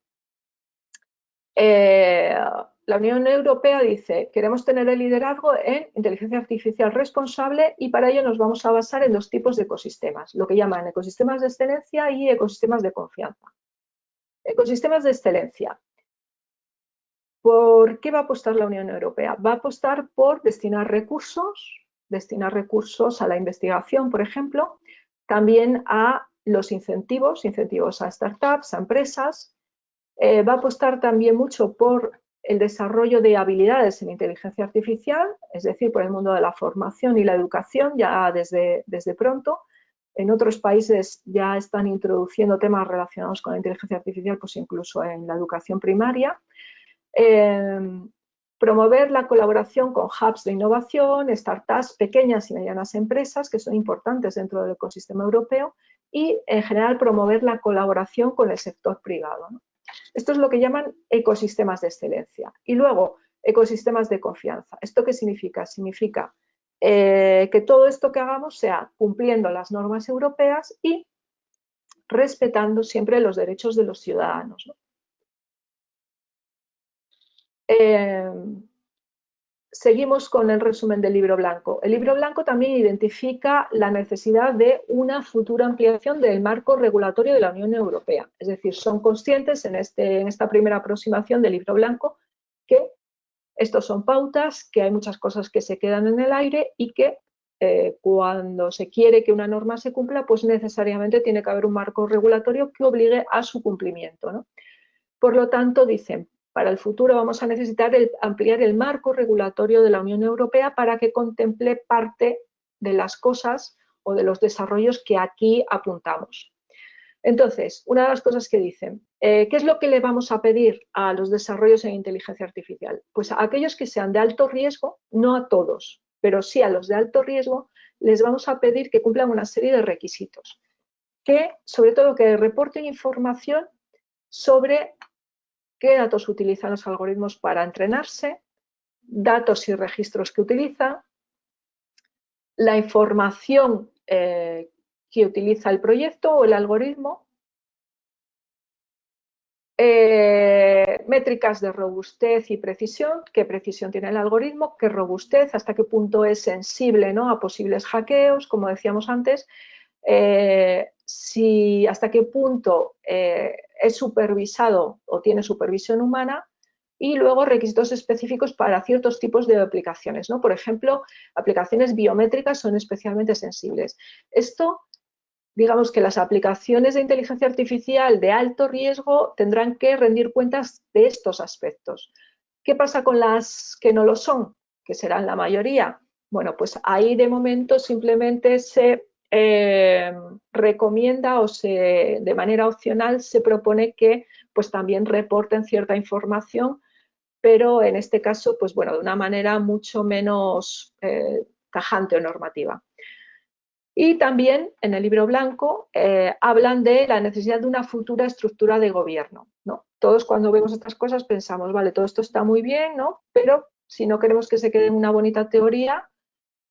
Speaker 1: La Unión Europea dice, queremos tener el liderazgo en inteligencia artificial responsable y para ello nos vamos a basar en 2 tipos de ecosistemas, lo que llaman ecosistemas de excelencia y ecosistemas de confianza. Ecosistemas de excelencia. ¿Por qué va a apostar la Unión Europea? Va a apostar por destinar recursos a la investigación, por ejemplo, también a los incentivos a startups, a empresas. Va a apostar también mucho por el desarrollo de habilidades en inteligencia artificial, es decir, por el mundo de la formación y la educación ya desde pronto. En otros países ya están introduciendo temas relacionados con la inteligencia artificial, pues incluso en la educación primaria. Promover la colaboración con hubs de innovación, startups, pequeñas y medianas empresas que son importantes dentro del ecosistema europeo y, en general, promover la colaboración con el sector privado, ¿no? Esto es lo que llaman ecosistemas de excelencia. Y luego, ecosistemas de confianza. ¿Esto qué significa? Significa que todo esto que hagamos sea cumpliendo las normas europeas y respetando siempre los derechos de los ciudadanos, ¿no? Seguimos con el resumen del libro blanco. El libro blanco también identifica la necesidad de una futura ampliación del marco regulatorio de la Unión Europea. Es decir, son conscientes en esta primera aproximación del libro blanco que estos son pautas, que hay muchas cosas que se quedan en el aire y que cuando se quiere que una norma se cumpla, pues necesariamente tiene que haber un marco regulatorio que obligue a su cumplimiento, ¿no? Por lo tanto, dicen, para el futuro vamos a necesitar ampliar el marco regulatorio de la Unión Europea para que contemple parte de las cosas o de los desarrollos que aquí apuntamos. Entonces, una de las cosas que dicen, ¿qué es lo que le vamos a pedir a los desarrollos en inteligencia artificial? Pues a aquellos que sean de alto riesgo, no a todos, pero sí a los de alto riesgo, les vamos a pedir que cumplan una serie de requisitos. Que, sobre todo, que reporten información sobre qué datos utilizan los algoritmos para entrenarse, datos y registros que utilizan, la información que utiliza el proyecto o el algoritmo, métricas de robustez y precisión, qué precisión tiene el algoritmo, qué robustez, hasta qué punto es sensible, ¿no?, a posibles hackeos, como decíamos antes, hasta qué punto es supervisado o tiene supervisión humana, y luego requisitos específicos para ciertos tipos de aplicaciones, ¿no? Por ejemplo, aplicaciones biométricas son especialmente sensibles. Esto, digamos que las aplicaciones de inteligencia artificial de alto riesgo tendrán que rendir cuentas de estos aspectos. ¿Qué pasa con las que no lo son? Que serán la mayoría. Bueno, pues ahí de momento simplemente se recomienda o de manera opcional se propone que pues también reporten cierta información, pero en este caso, pues bueno, de una manera mucho menos tajante o normativa. Y también en el libro blanco hablan de la necesidad de una futura estructura de gobierno, ¿no? Todos cuando vemos estas cosas pensamos, vale, todo esto está muy bien, ¿no? Pero si no queremos que se quede en una bonita teoría,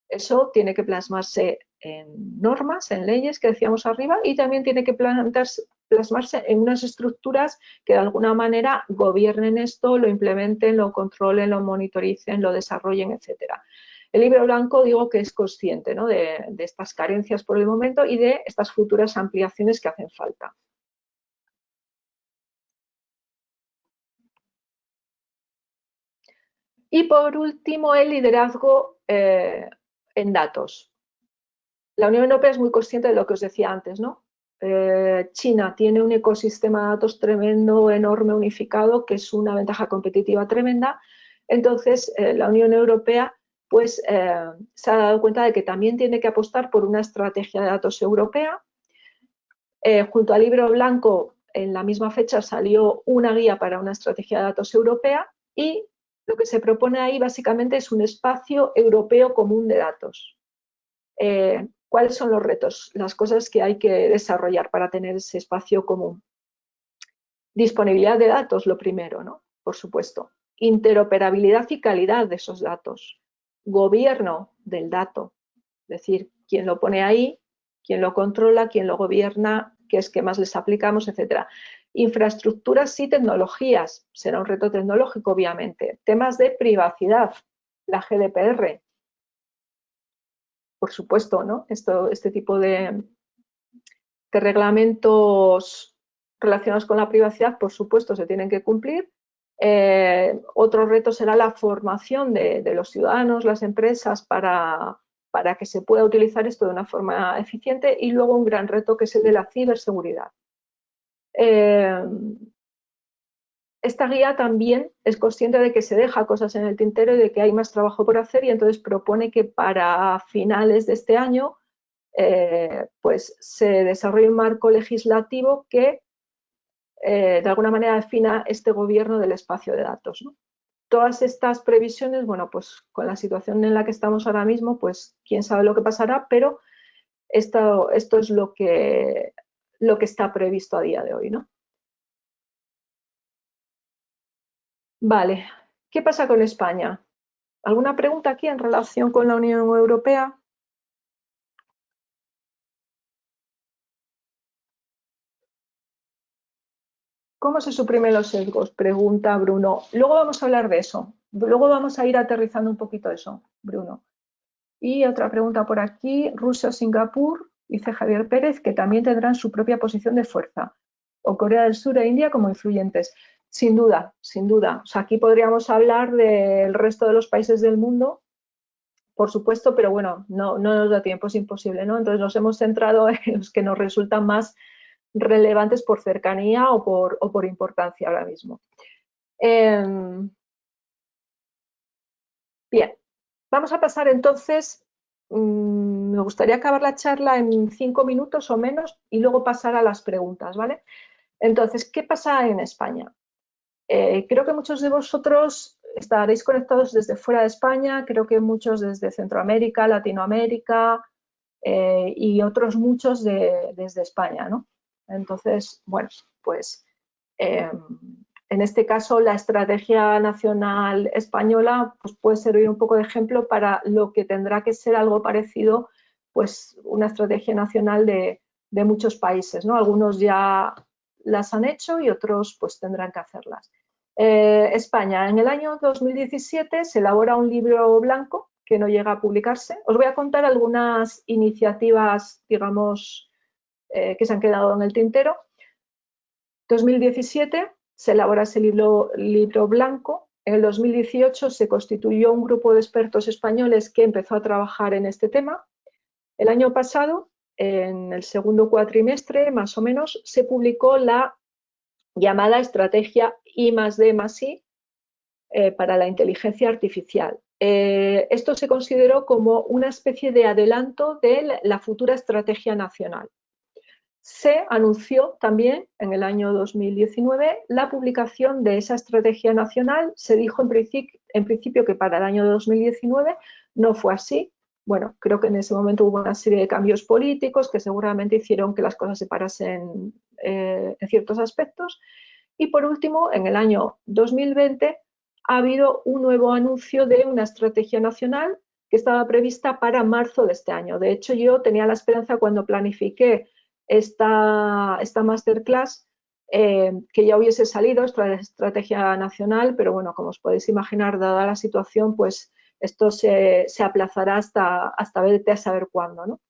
Speaker 1: eso tiene que plasmarse en normas, en leyes que decíamos arriba, y también tiene que plasmarse en unas estructuras que de alguna manera gobiernen esto, lo implementen, lo controlen, lo monitoricen, lo desarrollen, etcétera. El libro blanco digo que es consciente, ¿no?, de estas carencias por el momento y de estas futuras ampliaciones que hacen falta. Y por último, el liderazgo en datos. La Unión Europea es muy consciente de lo que os decía antes, ¿no? China tiene un ecosistema de datos tremendo, enorme, unificado, que es una ventaja competitiva tremenda. Entonces, la Unión Europea pues, se ha dado cuenta de que también tiene que apostar por una estrategia de datos europea. Junto al libro blanco, en la misma fecha salió una guía para una estrategia de datos europea y lo que se propone ahí básicamente es un espacio europeo común de datos. ¿Cuáles son los retos? Las cosas que hay que desarrollar para tener ese espacio común. Disponibilidad de datos, lo primero, ¿no? Por supuesto. Interoperabilidad y calidad de esos datos. Gobierno del dato. Es decir, quién lo pone ahí, quién lo controla, quién lo gobierna, qué esquemas les aplicamos, etcétera. Infraestructuras y tecnologías. Será un reto tecnológico, obviamente. Temas de privacidad. La GDPR. Por supuesto, ¿no? Este tipo de reglamentos relacionados con la privacidad, por supuesto, se tienen que cumplir. Otro reto será la formación de los ciudadanos, las empresas, para que se pueda utilizar esto de una forma eficiente. Y luego un gran reto que es el de la ciberseguridad. Esta guía también es consciente de que se deja cosas en el tintero y de que hay más trabajo por hacer, y entonces propone que para finales de este año pues se desarrolle un marco legislativo que de alguna manera defina este gobierno del espacio de datos, ¿no? Todas estas previsiones, bueno, pues con la situación en la que estamos ahora mismo, pues quién sabe lo que pasará, pero esto es lo que está previsto a día de hoy, ¿no? Vale, ¿qué pasa con España? ¿Alguna pregunta aquí en relación con la Unión Europea? ¿Cómo se suprimen los sesgos? Pregunta Bruno. Luego vamos a hablar de eso. Luego vamos a ir aterrizando un poquito eso, Bruno. Y otra pregunta por aquí. Rusia o Singapur, dice Javier Pérez, que también tendrán su propia posición de fuerza. O Corea del Sur e India como influyentes. Sin duda, sin duda. O sea, aquí podríamos hablar del resto de los países del mundo, por supuesto, pero bueno, no nos da tiempo, es imposible, ¿no? Entonces nos hemos centrado en los que nos resultan más relevantes por cercanía o por importancia ahora mismo. Bien, vamos a pasar entonces, me gustaría acabar la charla en 5 minutos o menos y luego pasar a las preguntas, ¿vale? Entonces, ¿qué pasa en España? Creo que muchos de vosotros estaréis conectados desde fuera de España, creo que muchos desde Centroamérica, Latinoamérica y otros muchos desde España, ¿no? Entonces, bueno, pues en este caso la estrategia nacional española pues puede servir un poco de ejemplo para lo que tendrá que ser algo parecido, pues una estrategia nacional de muchos países, ¿no? Algunos ya las han hecho y otros pues tendrán que hacerlas. España, en el año 2017 se elabora un libro blanco que no llega a publicarse. Os voy a contar algunas iniciativas, digamos, que se han quedado en el tintero. 2017 se elabora ese libro blanco. En el 2018 se constituyó un grupo de expertos españoles que empezó a trabajar en este tema. El año pasado, en el segundo cuatrimestre, más o menos, se publicó la llamada estrategia I+D+I para la inteligencia artificial. Esto se consideró como una especie de adelanto de la futura estrategia nacional. se anunció también en el año 2019 la publicación de esa estrategia nacional. Se dijo en principio que para el año 2019, no fue así. Bueno, creo que en ese momento hubo una serie de cambios políticos que seguramente hicieron que las cosas se parasen en ciertos aspectos. Y por último, en el año 2020 ha habido un nuevo anuncio de una estrategia nacional que estaba prevista para marzo de este año. De hecho, yo tenía la esperanza cuando planifiqué esta masterclass que ya hubiese salido esta estrategia nacional, pero bueno, como os podéis imaginar, dada la situación, pues esto se aplazará hasta vete a saber cuándo, ¿no?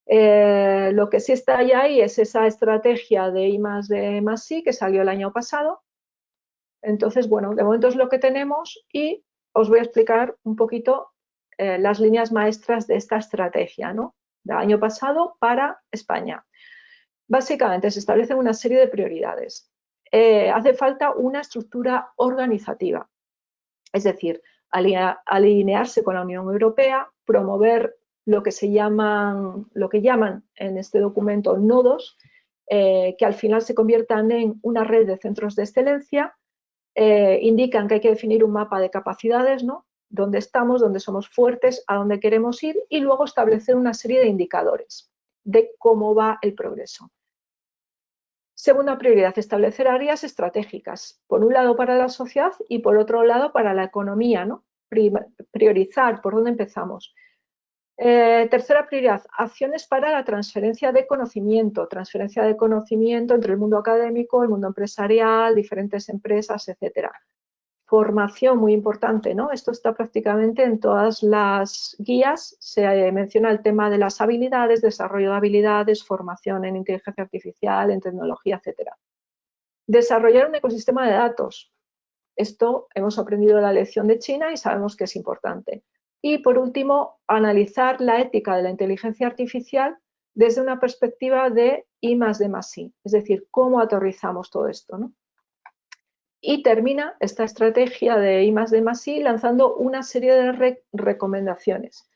Speaker 1: Lo que sí está ya ahí es esa estrategia de I+D+I que salió el año pasado. Entonces, bueno, de momento es lo que tenemos y os voy a explicar un poquito las líneas maestras de esta estrategia, ¿no? Del año pasado para España. Básicamente se establecen una serie de prioridades. Hace falta una estructura organizativa, es decir, alinearse con la Unión Europea, promover lo que llaman en este documento nodos, que al final se conviertan en una red de centros de excelencia. Indican que hay que definir un mapa de capacidades, ¿no? Dónde estamos, dónde somos fuertes, a dónde queremos ir, y luego establecer una serie de indicadores de cómo va el progreso. Segunda prioridad, establecer áreas estratégicas, por un lado para la sociedad y por otro lado para la economía, ¿no? Priorizar por dónde empezamos. Tercera prioridad, acciones para la transferencia de conocimiento entre el mundo académico, el mundo empresarial, diferentes empresas, etcétera. Formación, muy importante, ¿no? Esto está prácticamente en todas las guías, se menciona el tema de las habilidades, desarrollo de habilidades, formación en inteligencia artificial, en tecnología, etcétera. Desarrollar un ecosistema de datos. Esto hemos aprendido la lección de China y sabemos que es importante. Y por último, analizar la ética de la inteligencia artificial desde una perspectiva de I+D+I, es decir, cómo aterrizamos todo esto, ¿no? Y termina esta estrategia de I+D+I lanzando una serie de recomendaciones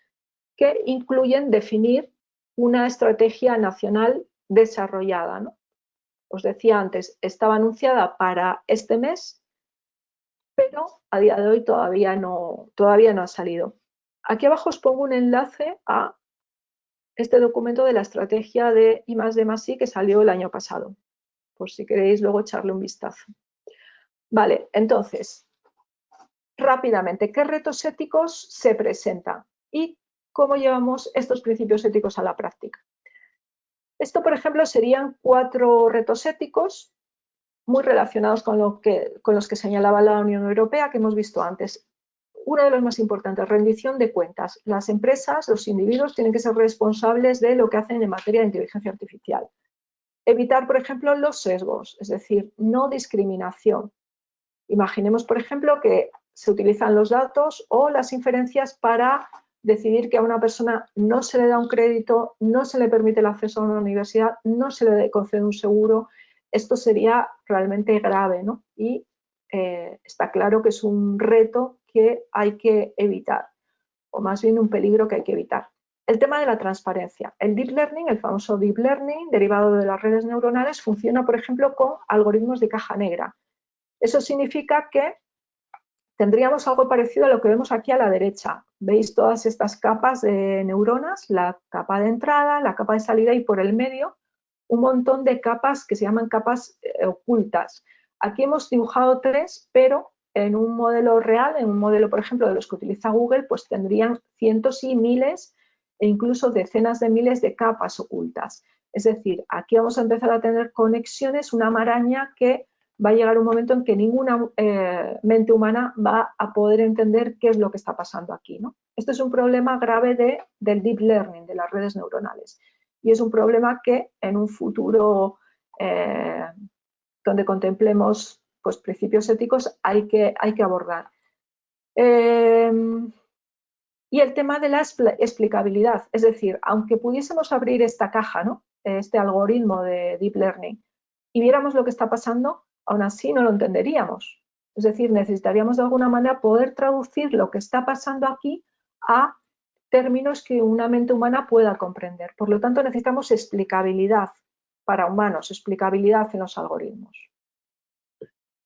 Speaker 1: que incluyen definir una estrategia nacional desarrollada, ¿no? Os decía antes, estaba anunciada para este mes, pero a día de hoy todavía no ha salido. Aquí abajo os pongo un enlace a este documento de la estrategia de I+D+I que salió el año pasado, por si queréis luego echarle un vistazo. Vale, entonces, rápidamente, ¿qué retos éticos se presentan? ¿Y cómo llevamos estos principios éticos a la práctica? Esto, por ejemplo, serían 4 retos éticos muy relacionados con los que señalaba la Unión Europea, que hemos visto antes. Uno de los más importantes, rendición de cuentas. Las empresas, los individuos tienen que ser responsables de lo que hacen en materia de inteligencia artificial. Evitar, por ejemplo, los sesgos, es decir, no discriminación. Imaginemos, por ejemplo, que se utilizan los datos o las inferencias para decidir que a una persona no se le da un crédito, no se le permite el acceso a una universidad, no se le concede un seguro. Esto sería realmente grave, ¿no? Y está claro que es un reto que hay que evitar, o más bien un peligro que hay que evitar. El tema de la transparencia. El deep learning, el famoso deep learning, derivado de las redes neuronales, funciona, por ejemplo, con algoritmos de caja negra. Eso significa que tendríamos algo parecido a lo que vemos aquí a la derecha. Veis todas estas capas de neuronas, la capa de entrada, la capa de salida y por el medio un montón de capas que se llaman capas ocultas. Aquí hemos dibujado 3, pero en un modelo real, en un modelo, por ejemplo, de los que utiliza Google, pues tendrían cientos y miles e incluso decenas de miles de capas ocultas. Es decir, aquí vamos a empezar a tener conexiones, una maraña que va a llegar un momento en que ninguna mente humana va a poder entender qué es lo que está pasando aquí, ¿no? Esto es un problema grave del deep learning, de las redes neuronales. Y es un problema que en un futuro donde contemplemos pues, principios éticos hay que abordar. Y el tema de la explicabilidad, es decir, aunque pudiésemos abrir esta caja, ¿no? Este algoritmo de deep learning, y viéramos lo que está pasando, aún así no lo entenderíamos. Es decir, necesitaríamos de alguna manera poder traducir lo que está pasando aquí a términos que una mente humana pueda comprender. Por lo tanto, necesitamos explicabilidad para humanos, explicabilidad en los algoritmos.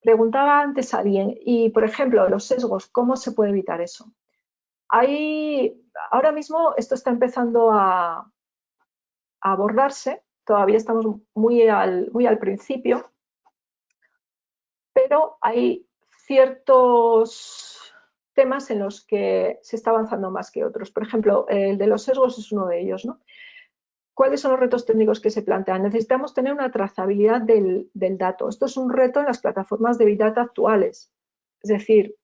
Speaker 1: Preguntaba antes alguien, y por ejemplo, los sesgos, ¿cómo se puede evitar eso? Ahora mismo esto está empezando a abordarse, todavía estamos muy al principio, pero hay ciertos temas en los que se está avanzando más que otros. Por ejemplo, el de los sesgos es uno de ellos, ¿no? ¿Cuáles son los retos técnicos que se plantean? Necesitamos tener una trazabilidad del dato. Esto es un reto en las plataformas de Big Data actuales. Es decir,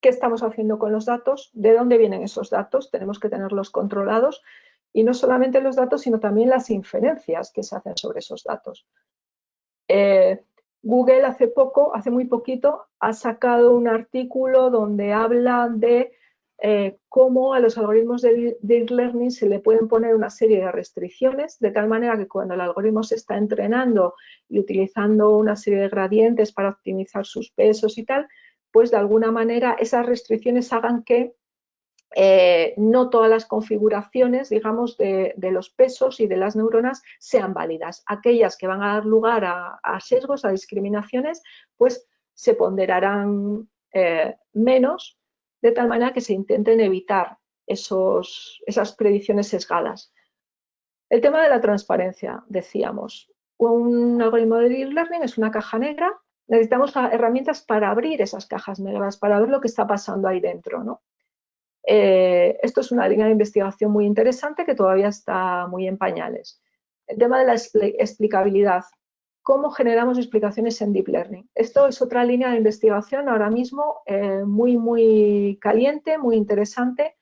Speaker 1: ¿qué estamos haciendo con los datos? ¿De dónde vienen esos datos? Tenemos que tenerlos controlados. Y no solamente los datos, sino también las inferencias que se hacen sobre esos datos. Google hace muy poquito, ha sacado un artículo donde habla de cómo a los algoritmos de Deep Learning se le pueden poner una serie de restricciones, de tal manera que cuando el algoritmo se está entrenando y utilizando una serie de gradientes para optimizar sus pesos y tal, pues de alguna manera esas restricciones hagan que no todas las configuraciones, digamos, de los pesos y de las neuronas sean válidas. Aquellas que van a dar lugar a sesgos, a discriminaciones, pues se ponderarán menos, de tal manera que se intenten evitar esas predicciones sesgadas. El tema de la transparencia, decíamos. Un algoritmo de Deep Learning es una caja negra. Necesitamos herramientas para abrir esas cajas negras, para ver lo que está pasando ahí dentro, ¿no? Esto es una línea de investigación muy interesante que todavía está muy en pañales. El tema de la explicabilidad. ¿Cómo generamos explicaciones en Deep Learning? Esto es otra línea de investigación ahora mismo muy caliente, muy interesante.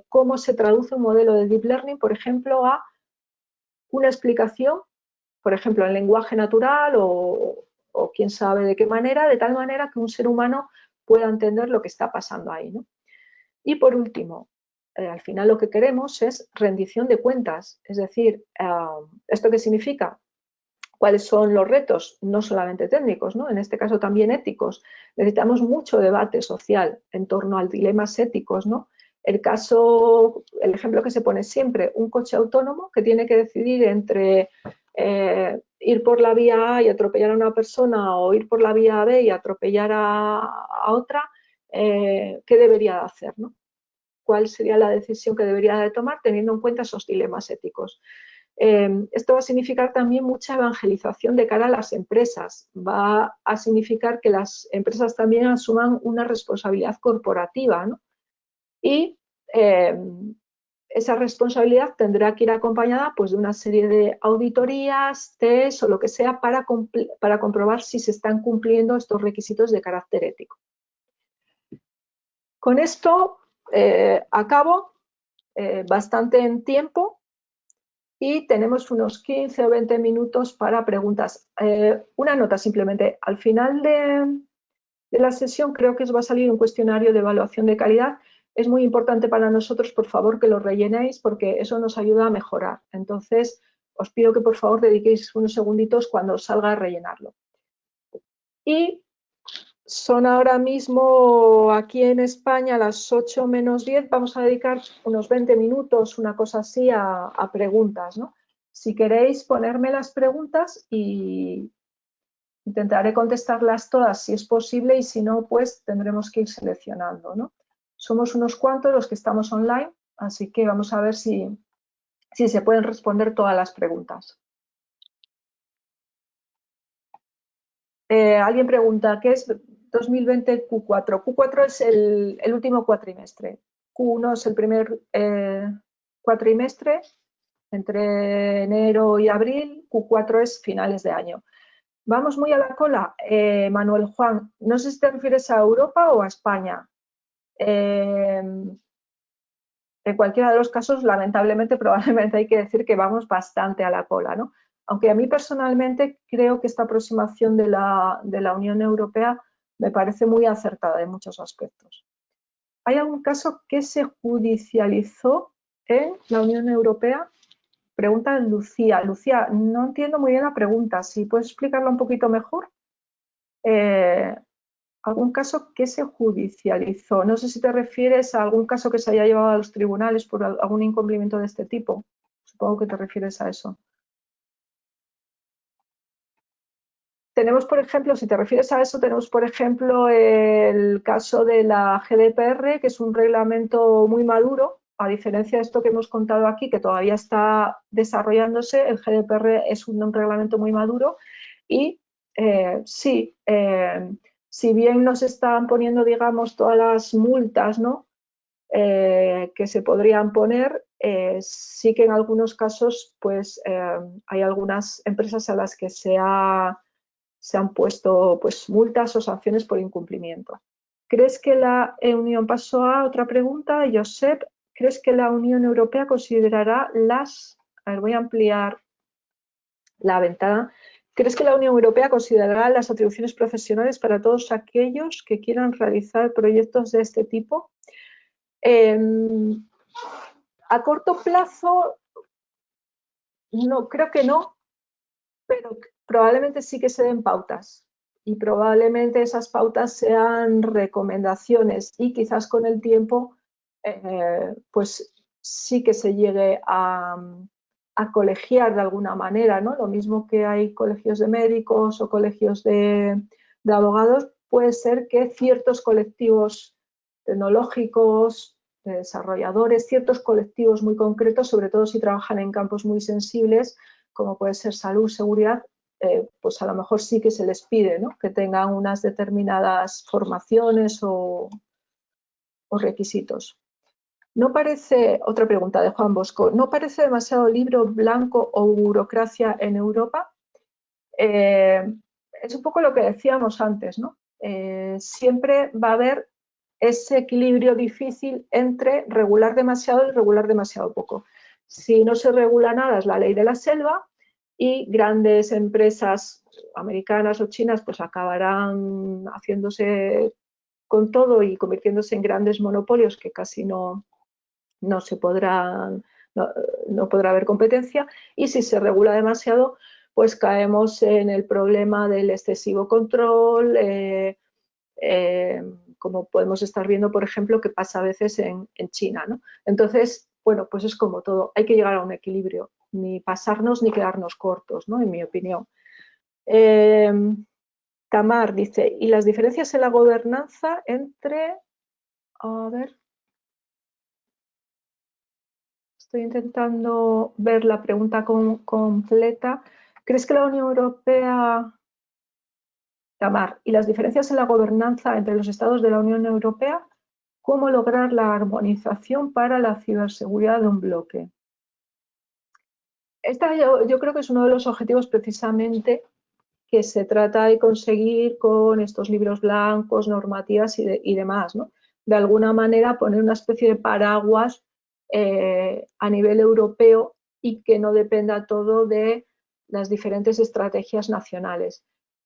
Speaker 1: Cómo se traduce un modelo de Deep Learning, por ejemplo, a una explicación, por ejemplo, en lenguaje natural o quién sabe de qué manera, de tal manera que un ser humano pueda entender lo que está pasando ahí, ¿no? Y por último, al final lo que queremos es rendición de cuentas, es decir, ¿esto qué significa? ¿Cuáles son los retos? No solamente técnicos, ¿no? En este caso también éticos. Necesitamos mucho debate social en torno a dilemas éticos, ¿no? El ejemplo que se pone siempre, un coche autónomo que tiene que decidir entre ir por la vía A y atropellar a una persona o ir por la vía B y atropellar a otra, ¿qué debería hacer, ¿no? ¿Cuál sería la decisión que debería de tomar teniendo en cuenta esos dilemas éticos? Esto va a significar también mucha evangelización de cara a las empresas. Va a significar que las empresas también asuman una responsabilidad corporativa, ¿no? Y esa responsabilidad tendrá que ir acompañada pues, de una serie de auditorías, test o lo que sea para comprobar si se están cumpliendo estos requisitos de carácter ético. Con esto acabo bastante en tiempo y tenemos unos 15 o 20 minutos para preguntas. Una nota simplemente, al final de la sesión creo que os va a salir un cuestionario de evaluación de calidad. Es muy importante para nosotros, por favor, que lo rellenéis porque eso nos ayuda a mejorar. Entonces, os pido que por favor dediquéis unos segunditos cuando os salga a rellenarlo. Y son ahora mismo aquí en España las 8 menos 10. Vamos a dedicar unos 20 minutos, una cosa así, a preguntas, ¿no? Si queréis ponerme las preguntas y intentaré contestarlas todas si es posible y si no, pues tendremos que ir seleccionando, ¿no? Somos unos cuantos los que estamos online, así que vamos a ver si se pueden responder todas las preguntas. Alguien pregunta, ¿qué es 2020 Q4? Q4 es el último cuatrimestre. Q1 es el primer cuatrimestre, entre enero y abril. Q4 es finales de año. Vamos muy a la cola. Manuel Juan, no sé si te refieres a Europa o a España. En cualquiera de los casos, lamentablemente, probablemente hay que decir que vamos bastante a la cola, ¿no? Aunque a mí personalmente creo que esta aproximación de la Unión Europea me parece muy acertada en muchos aspectos. ¿Hay algún caso que se judicializó en la Unión Europea? Pregunta Lucía. Lucía, no entiendo muy bien la pregunta. Si puedes explicarla un poquito mejor. ¿Algún caso que se judicializó? No sé si te refieres a algún caso que se haya llevado a los tribunales por algún incumplimiento de este tipo. Supongo que te refieres a eso. tenemos, por ejemplo, si te refieres a eso, tenemos, por ejemplo, el caso de la GDPR, que es un reglamento muy maduro, a diferencia de esto que hemos contado aquí, que todavía está desarrollándose. El GDPR es un reglamento muy maduro y sí, si bien nos están poniendo, digamos, todas las multas, ¿no?, que se podrían poner, sí que en algunos casos pues, hay algunas empresas a las que se han puesto pues, multas o sanciones por incumplimiento. ¿Crees que la Unión, paso a otra pregunta, Josep, ¿crees que la Unión Europea considerará a ver, voy a ampliar la ventana, ¿crees que la Unión Europea considerará las atribuciones profesionales para todos aquellos que quieran realizar proyectos de este tipo? A corto plazo, no, creo que no, pero probablemente sí que se den pautas y probablemente esas pautas sean recomendaciones y quizás con el tiempo pues sí que se llegue a colegiar de alguna manera, ¿no? Lo mismo que hay colegios de médicos o colegios de abogados, puede ser que ciertos colectivos tecnológicos, de desarrolladores, ciertos colectivos muy concretos, sobre todo si trabajan en campos muy sensibles, como puede ser salud, seguridad, pues a lo mejor sí que se les pide, ¿no?, que tengan unas determinadas formaciones o requisitos. No parece, otra pregunta de Juan Bosco, ¿no parece demasiado libro blanco o burocracia en Europa? Es un poco lo que decíamos antes, ¿no? Siempre va a haber ese equilibrio difícil entre regular demasiado y regular demasiado poco. Si no se regula nada, es la ley de la selva y grandes empresas americanas o chinas pues acabarán haciéndose con todo y convirtiéndose en grandes monopolios que casi no se podrán, no podrá haber competencia, y si se regula demasiado, pues caemos en el problema del excesivo control, como podemos estar viendo, por ejemplo, que pasa a veces en China, ¿no? Entonces, bueno, pues es como todo, hay que llegar a un equilibrio, ni pasarnos ni quedarnos cortos, ¿no?, en mi opinión. Tamar dice, ¿y las diferencias en la gobernanza entre, a ver, estoy intentando ver la pregunta completa. ¿Crees que la Unión Europea, Tamar, y las diferencias en la gobernanza entre los estados de la Unión Europea, cómo lograr la armonización para la ciberseguridad de un bloque? Yo creo que es uno de los objetivos precisamente que se trata de conseguir con estos libros blancos, normativas y demás, ¿no? De alguna manera poner una especie de paraguas a nivel europeo y que no dependa todo de las diferentes estrategias nacionales.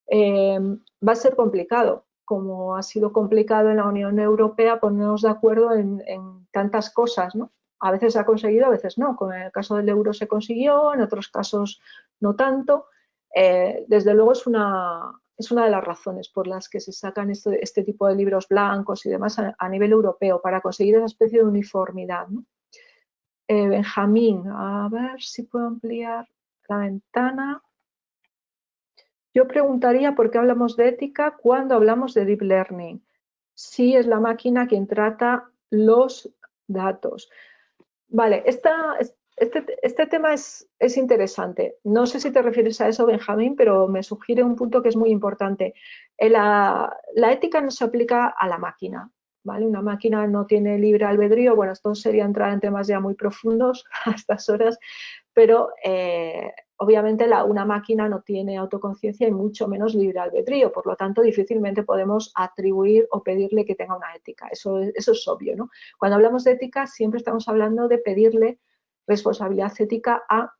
Speaker 1: Va a ser complicado, como ha sido complicado en la Unión Europea ponernos de acuerdo en tantas cosas, ¿no? A veces se ha conseguido, a veces no. Con el caso del euro se consiguió, en otros casos no tanto. Desde luego es una de las razones por las que se sacan este tipo de libros blancos y demás a nivel europeo, para conseguir esa especie de uniformidad, ¿no? Benjamín, a ver si puedo ampliar la ventana. Yo preguntaría por qué hablamos de ética cuando hablamos de deep learning. Si es la máquina quien trata los datos. Vale, este tema es interesante. No sé si te refieres a eso, Benjamín, pero me sugiere un punto que es muy importante. La ética no se aplica a la máquina, ¿vale? Una máquina no tiene libre albedrío. Bueno, esto sería entrar en temas ya muy profundos a estas horas, pero obviamente una máquina no tiene autoconciencia y mucho menos libre albedrío. Por lo tanto, difícilmente podemos atribuir o pedirle que tenga una ética. Eso es obvio, ¿no? Cuando hablamos de ética, siempre estamos hablando de pedirle responsabilidad ética a,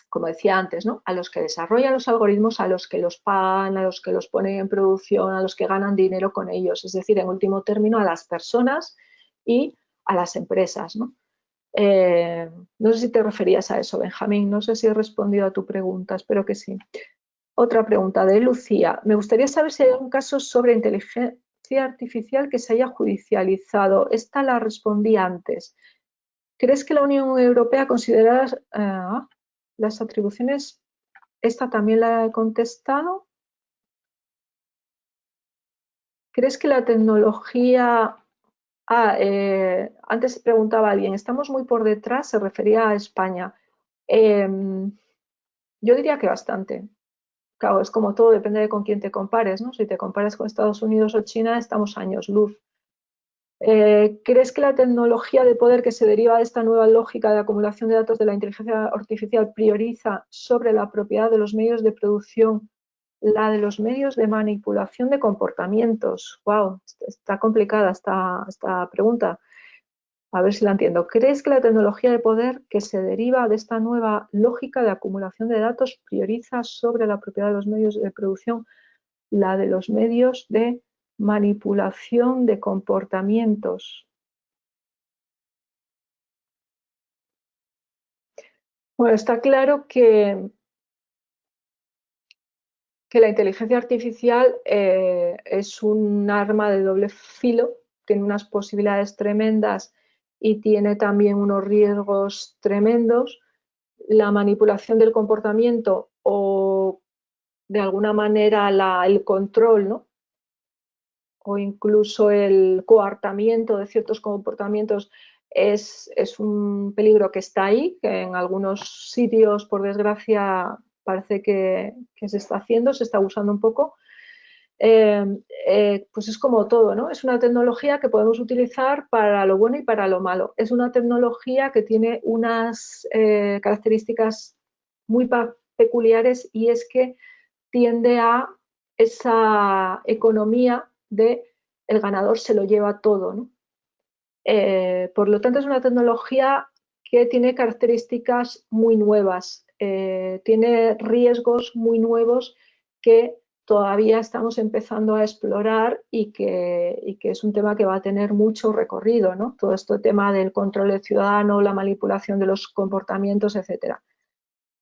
Speaker 1: como decía antes, ¿no?, a los que desarrollan los algoritmos, a los que los pagan, a los que los ponen en producción, a los que ganan dinero con ellos. Es decir, en último término, a las personas y a las empresas, ¿no? No sé si te referías a eso, Benjamín. No sé si he respondido a tu pregunta, espero que sí. Otra pregunta de Lucía. Me gustaría saber si hay algún caso sobre inteligencia artificial que se haya judicializado. Esta la respondí antes. ¿Crees que la Unión Europea considera las atribuciones? Esta también la he contestado. ¿Crees que la tecnología... antes preguntaba alguien, ¿estamos muy por detrás? Se refería a España. Yo diría que bastante. Claro, es como todo, depende de con quién te compares, ¿no? Si te comparas con Estados Unidos o China, estamos años luz. ¿Crees que la tecnología de poder que se deriva de esta nueva lógica de acumulación de datos de la inteligencia artificial prioriza sobre la propiedad de los medios de producción la de los medios de manipulación de comportamientos? Wow, está complicada esta pregunta. A ver si la entiendo. ¿Crees que la tecnología de poder que se deriva de esta nueva lógica de acumulación de datos prioriza sobre la propiedad de los medios de producción la de los medios de manipulación de comportamientos? Bueno, está claro que la inteligencia artificial es un arma de doble filo, tiene unas posibilidades tremendas y tiene también unos riesgos tremendos. La manipulación del comportamiento o de alguna manera el control, ¿no? O incluso el coartamiento de ciertos comportamientos es un peligro que está ahí, que en algunos sitios, por desgracia, parece que se está haciendo, se está usando un poco. Eh, pues es como todo, ¿no? Es una tecnología que podemos utilizar para lo bueno y para lo malo. Es una tecnología que tiene unas características muy peculiares, y es que tiende a esa economía de el ganador se lo lleva todo, ¿no? Por lo tanto, es una tecnología que tiene características muy nuevas, tiene riesgos muy nuevos que todavía estamos empezando a explorar, y que es un tema que va a tener mucho recorrido, ¿no? Todo este tema del control del ciudadano, la manipulación de los comportamientos, etcétera.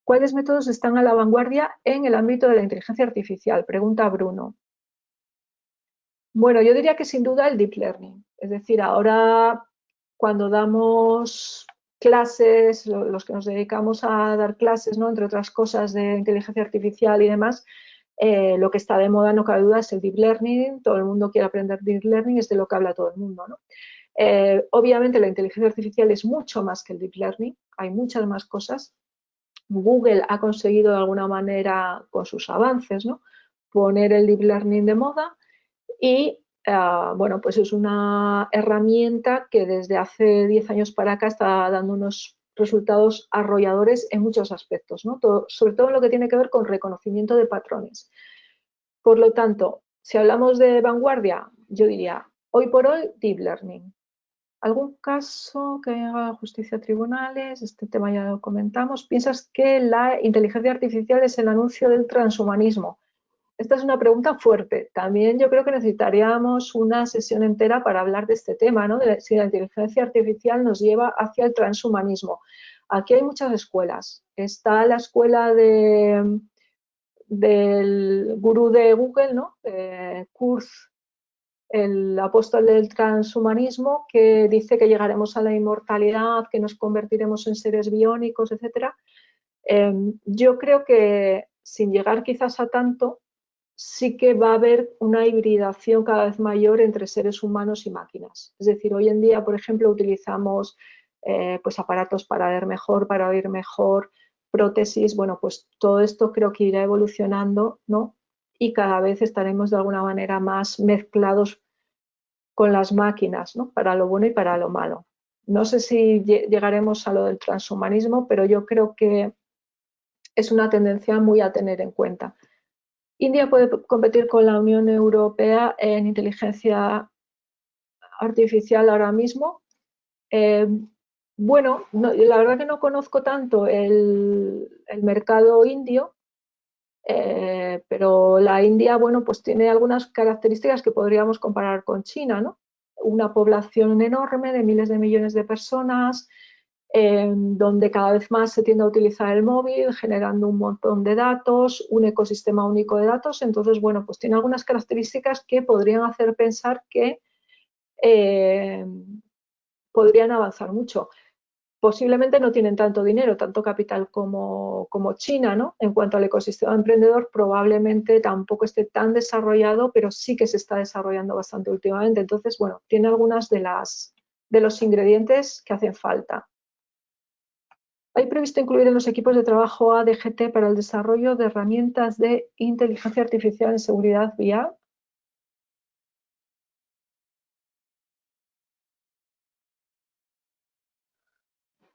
Speaker 1: ¿Cuáles métodos están a la vanguardia en el ámbito de la inteligencia artificial? Pregunta Bruno. Bueno, yo diría que sin duda el deep learning. Es decir, ahora cuando damos clases, los que nos dedicamos a dar clases, ¿no? Entre otras cosas de inteligencia artificial y demás, lo que está de moda, no cabe duda, es el deep learning. Todo el mundo quiere aprender deep learning, es de lo que habla todo el mundo, ¿no? Obviamente la inteligencia artificial es mucho más que el deep learning, hay muchas más cosas. Google ha conseguido de alguna manera, con sus avances, ¿no?, poner el deep learning de moda, y bueno, pues es una herramienta que desde hace 10 años para acá está dando unos resultados arrolladores en muchos aspectos, ¿no? Sobre todo en lo que tiene que ver con reconocimiento de patrones. Por lo tanto, si hablamos de vanguardia, yo diría, hoy por hoy, deep learning. ¿Algún caso que haga justicia a tribunales? Este tema ya lo comentamos. ¿Piensas que la inteligencia artificial es el anuncio del transhumanismo? Esta es una pregunta fuerte. También yo creo que necesitaríamos una sesión entera para hablar de este tema, ¿no? De si la inteligencia artificial nos lleva hacia el transhumanismo. Aquí hay muchas escuelas. Está la escuela del gurú de Google, ¿no? Kurz, el apóstol del transhumanismo, que dice que llegaremos a la inmortalidad, que nos convertiremos en seres biónicos, etc. Yo creo que sin llegar quizás a tanto, sí que va a haber una hibridación cada vez mayor entre seres humanos y máquinas. Es decir, hoy en día, por ejemplo, utilizamos pues aparatos para ver mejor, para oír mejor, prótesis. Bueno, pues todo esto creo que irá evolucionando, ¿no? Y cada vez estaremos de alguna manera más mezclados con las máquinas, ¿no? Para lo bueno y para lo malo. No sé si llegaremos a lo del transhumanismo, pero yo creo que es una tendencia muy a tener en cuenta. India puede competir con la Unión Europea en inteligencia artificial ahora mismo. Eh, bueno, la verdad que no conozco tanto el mercado indio, pero la India, bueno, pues tiene algunas características que podríamos comparar con China, ¿no? Una población enorme de miles de millones de personas, donde cada vez más se tiende a utilizar el móvil, generando un montón de datos, un ecosistema único de datos. Entonces, bueno, pues tiene algunas características que podrían hacer pensar que eh, podrían avanzar mucho. posiblemente no tienen tanto dinero, tanto capital como China, ¿no? En cuanto al ecosistema emprendedor, probablemente tampoco esté tan desarrollado, pero sí que se está desarrollando bastante últimamente. Entonces, bueno, tiene algunas de los ingredientes que hacen falta. Hay previsto incluir en los equipos de trabajo ADGT para el desarrollo de herramientas de inteligencia artificial en seguridad vial.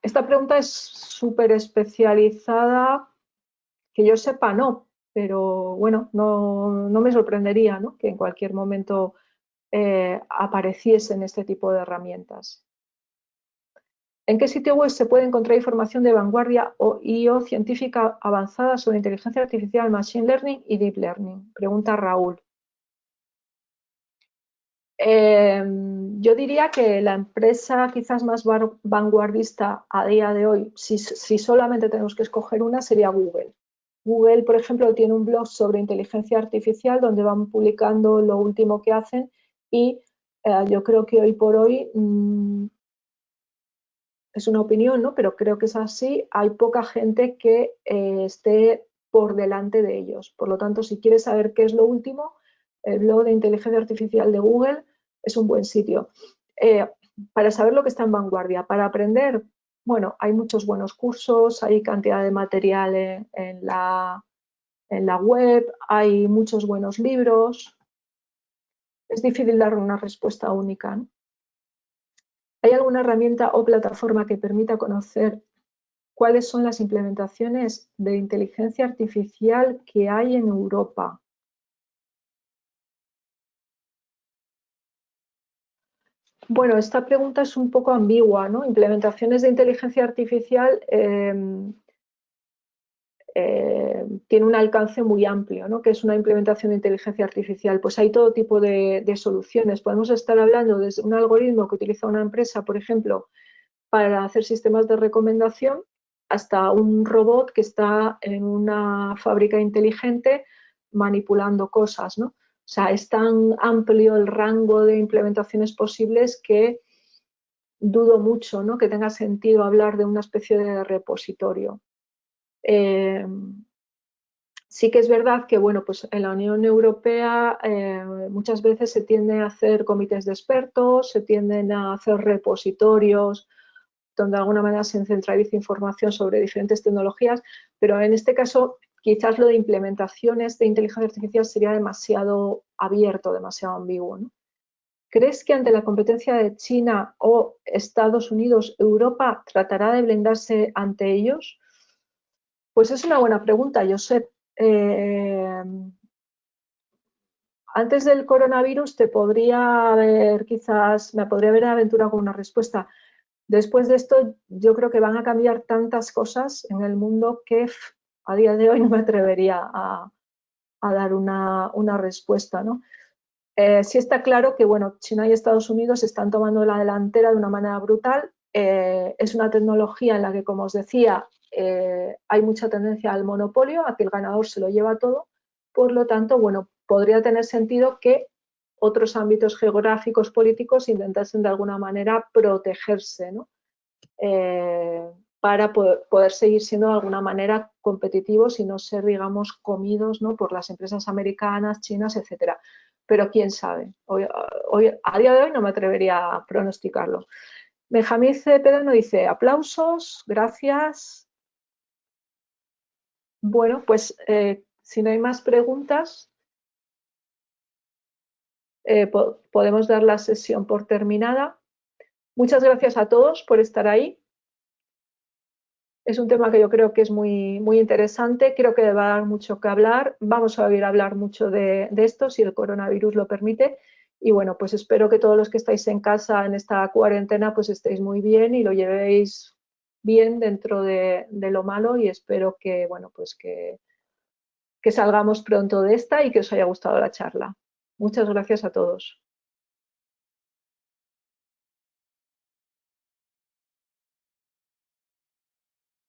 Speaker 1: Esta pregunta es súper especializada, que yo sepa no, pero bueno, no me sorprendería, ¿no?, que en cualquier momento apareciesen este tipo de herramientas. ¿En qué sitio web se puede encontrar información de vanguardia o científica avanzada sobre inteligencia artificial, machine learning y deep learning? Pregunta Raúl. Yo diría que la empresa quizás más vanguardista a día de hoy, si solamente tenemos que escoger una, sería Google. Google, por ejemplo, tiene un blog sobre inteligencia artificial donde van publicando lo último que hacen y yo creo que hoy por hoy, es una opinión, ¿no?, pero creo que es así, hay poca gente que esté por delante de ellos. Por lo tanto, si quieres saber qué es lo último, el blog de inteligencia artificial de Google es un buen sitio. Para saber lo que está en vanguardia, para aprender, bueno, hay muchos buenos cursos, hay cantidad de material en la web, hay muchos buenos libros. Es difícil dar una respuesta única, ¿no? ¿Hay alguna herramienta o plataforma que permita conocer cuáles son las implementaciones de inteligencia artificial que hay en Europa? Bueno, esta pregunta es un poco ambigua, ¿no? Implementaciones de inteligencia artificial tiene un alcance muy amplio, ¿no?, que es una implementación de inteligencia artificial. Pues hay todo tipo de soluciones. Podemos estar hablando de un algoritmo que utiliza una empresa, por ejemplo, para hacer sistemas de recomendación, hasta un robot que está en una fábrica inteligente manipulando cosas, ¿no? O sea, es tan amplio el rango de implementaciones posibles que dudo mucho, ¿no?, que tenga sentido hablar de una especie de repositorio. Sí que es verdad que, bueno, pues en la Unión Europea muchas veces se tiende a hacer comités de expertos, se tienden a hacer repositorios donde de alguna manera se centraliza información sobre diferentes tecnologías, pero en este caso quizás lo de implementaciones de inteligencia artificial sería demasiado abierto, demasiado ambiguo, ¿no? ¿Crees que ante la competencia de China o Estados Unidos, Europa tratará de blindarse ante ellos? Pues es una buena pregunta, Josep. Antes del coronavirus me podría haber aventurado con una respuesta. Después de esto, yo creo que van a cambiar tantas cosas en el mundo que a día de hoy no me atrevería a dar una respuesta, ¿no? Sí está claro que, bueno, China y Estados Unidos están tomando la delantera de una manera brutal. Es una tecnología en la que, como os decía, hay mucha tendencia al monopolio, a que el ganador se lo lleva todo. Por lo tanto, bueno, podría tener sentido que otros ámbitos geográficos, políticos, intentasen de alguna manera protegerse, ¿no? Para poder seguir siendo de alguna manera competitivos y no ser, digamos, comidos, ¿no?, por las empresas americanas, chinas, etcétera. Pero quién sabe. A día de hoy no me atrevería a pronosticarlo. Benjamín Cepeda nos dice: aplausos, gracias. Bueno, pues si no hay más preguntas, podemos dar la sesión por terminada. Muchas gracias a todos por estar ahí. Es un tema que yo creo que es muy, muy interesante, creo que va a dar mucho que hablar, vamos a oír hablar mucho de esto si el coronavirus lo permite y bueno, pues espero que todos los que estáis en casa en esta cuarentena pues estéis muy bien y lo llevéis bien dentro de lo malo y espero que, bueno, pues que salgamos pronto de esta y que os haya gustado la charla. Muchas gracias a todos.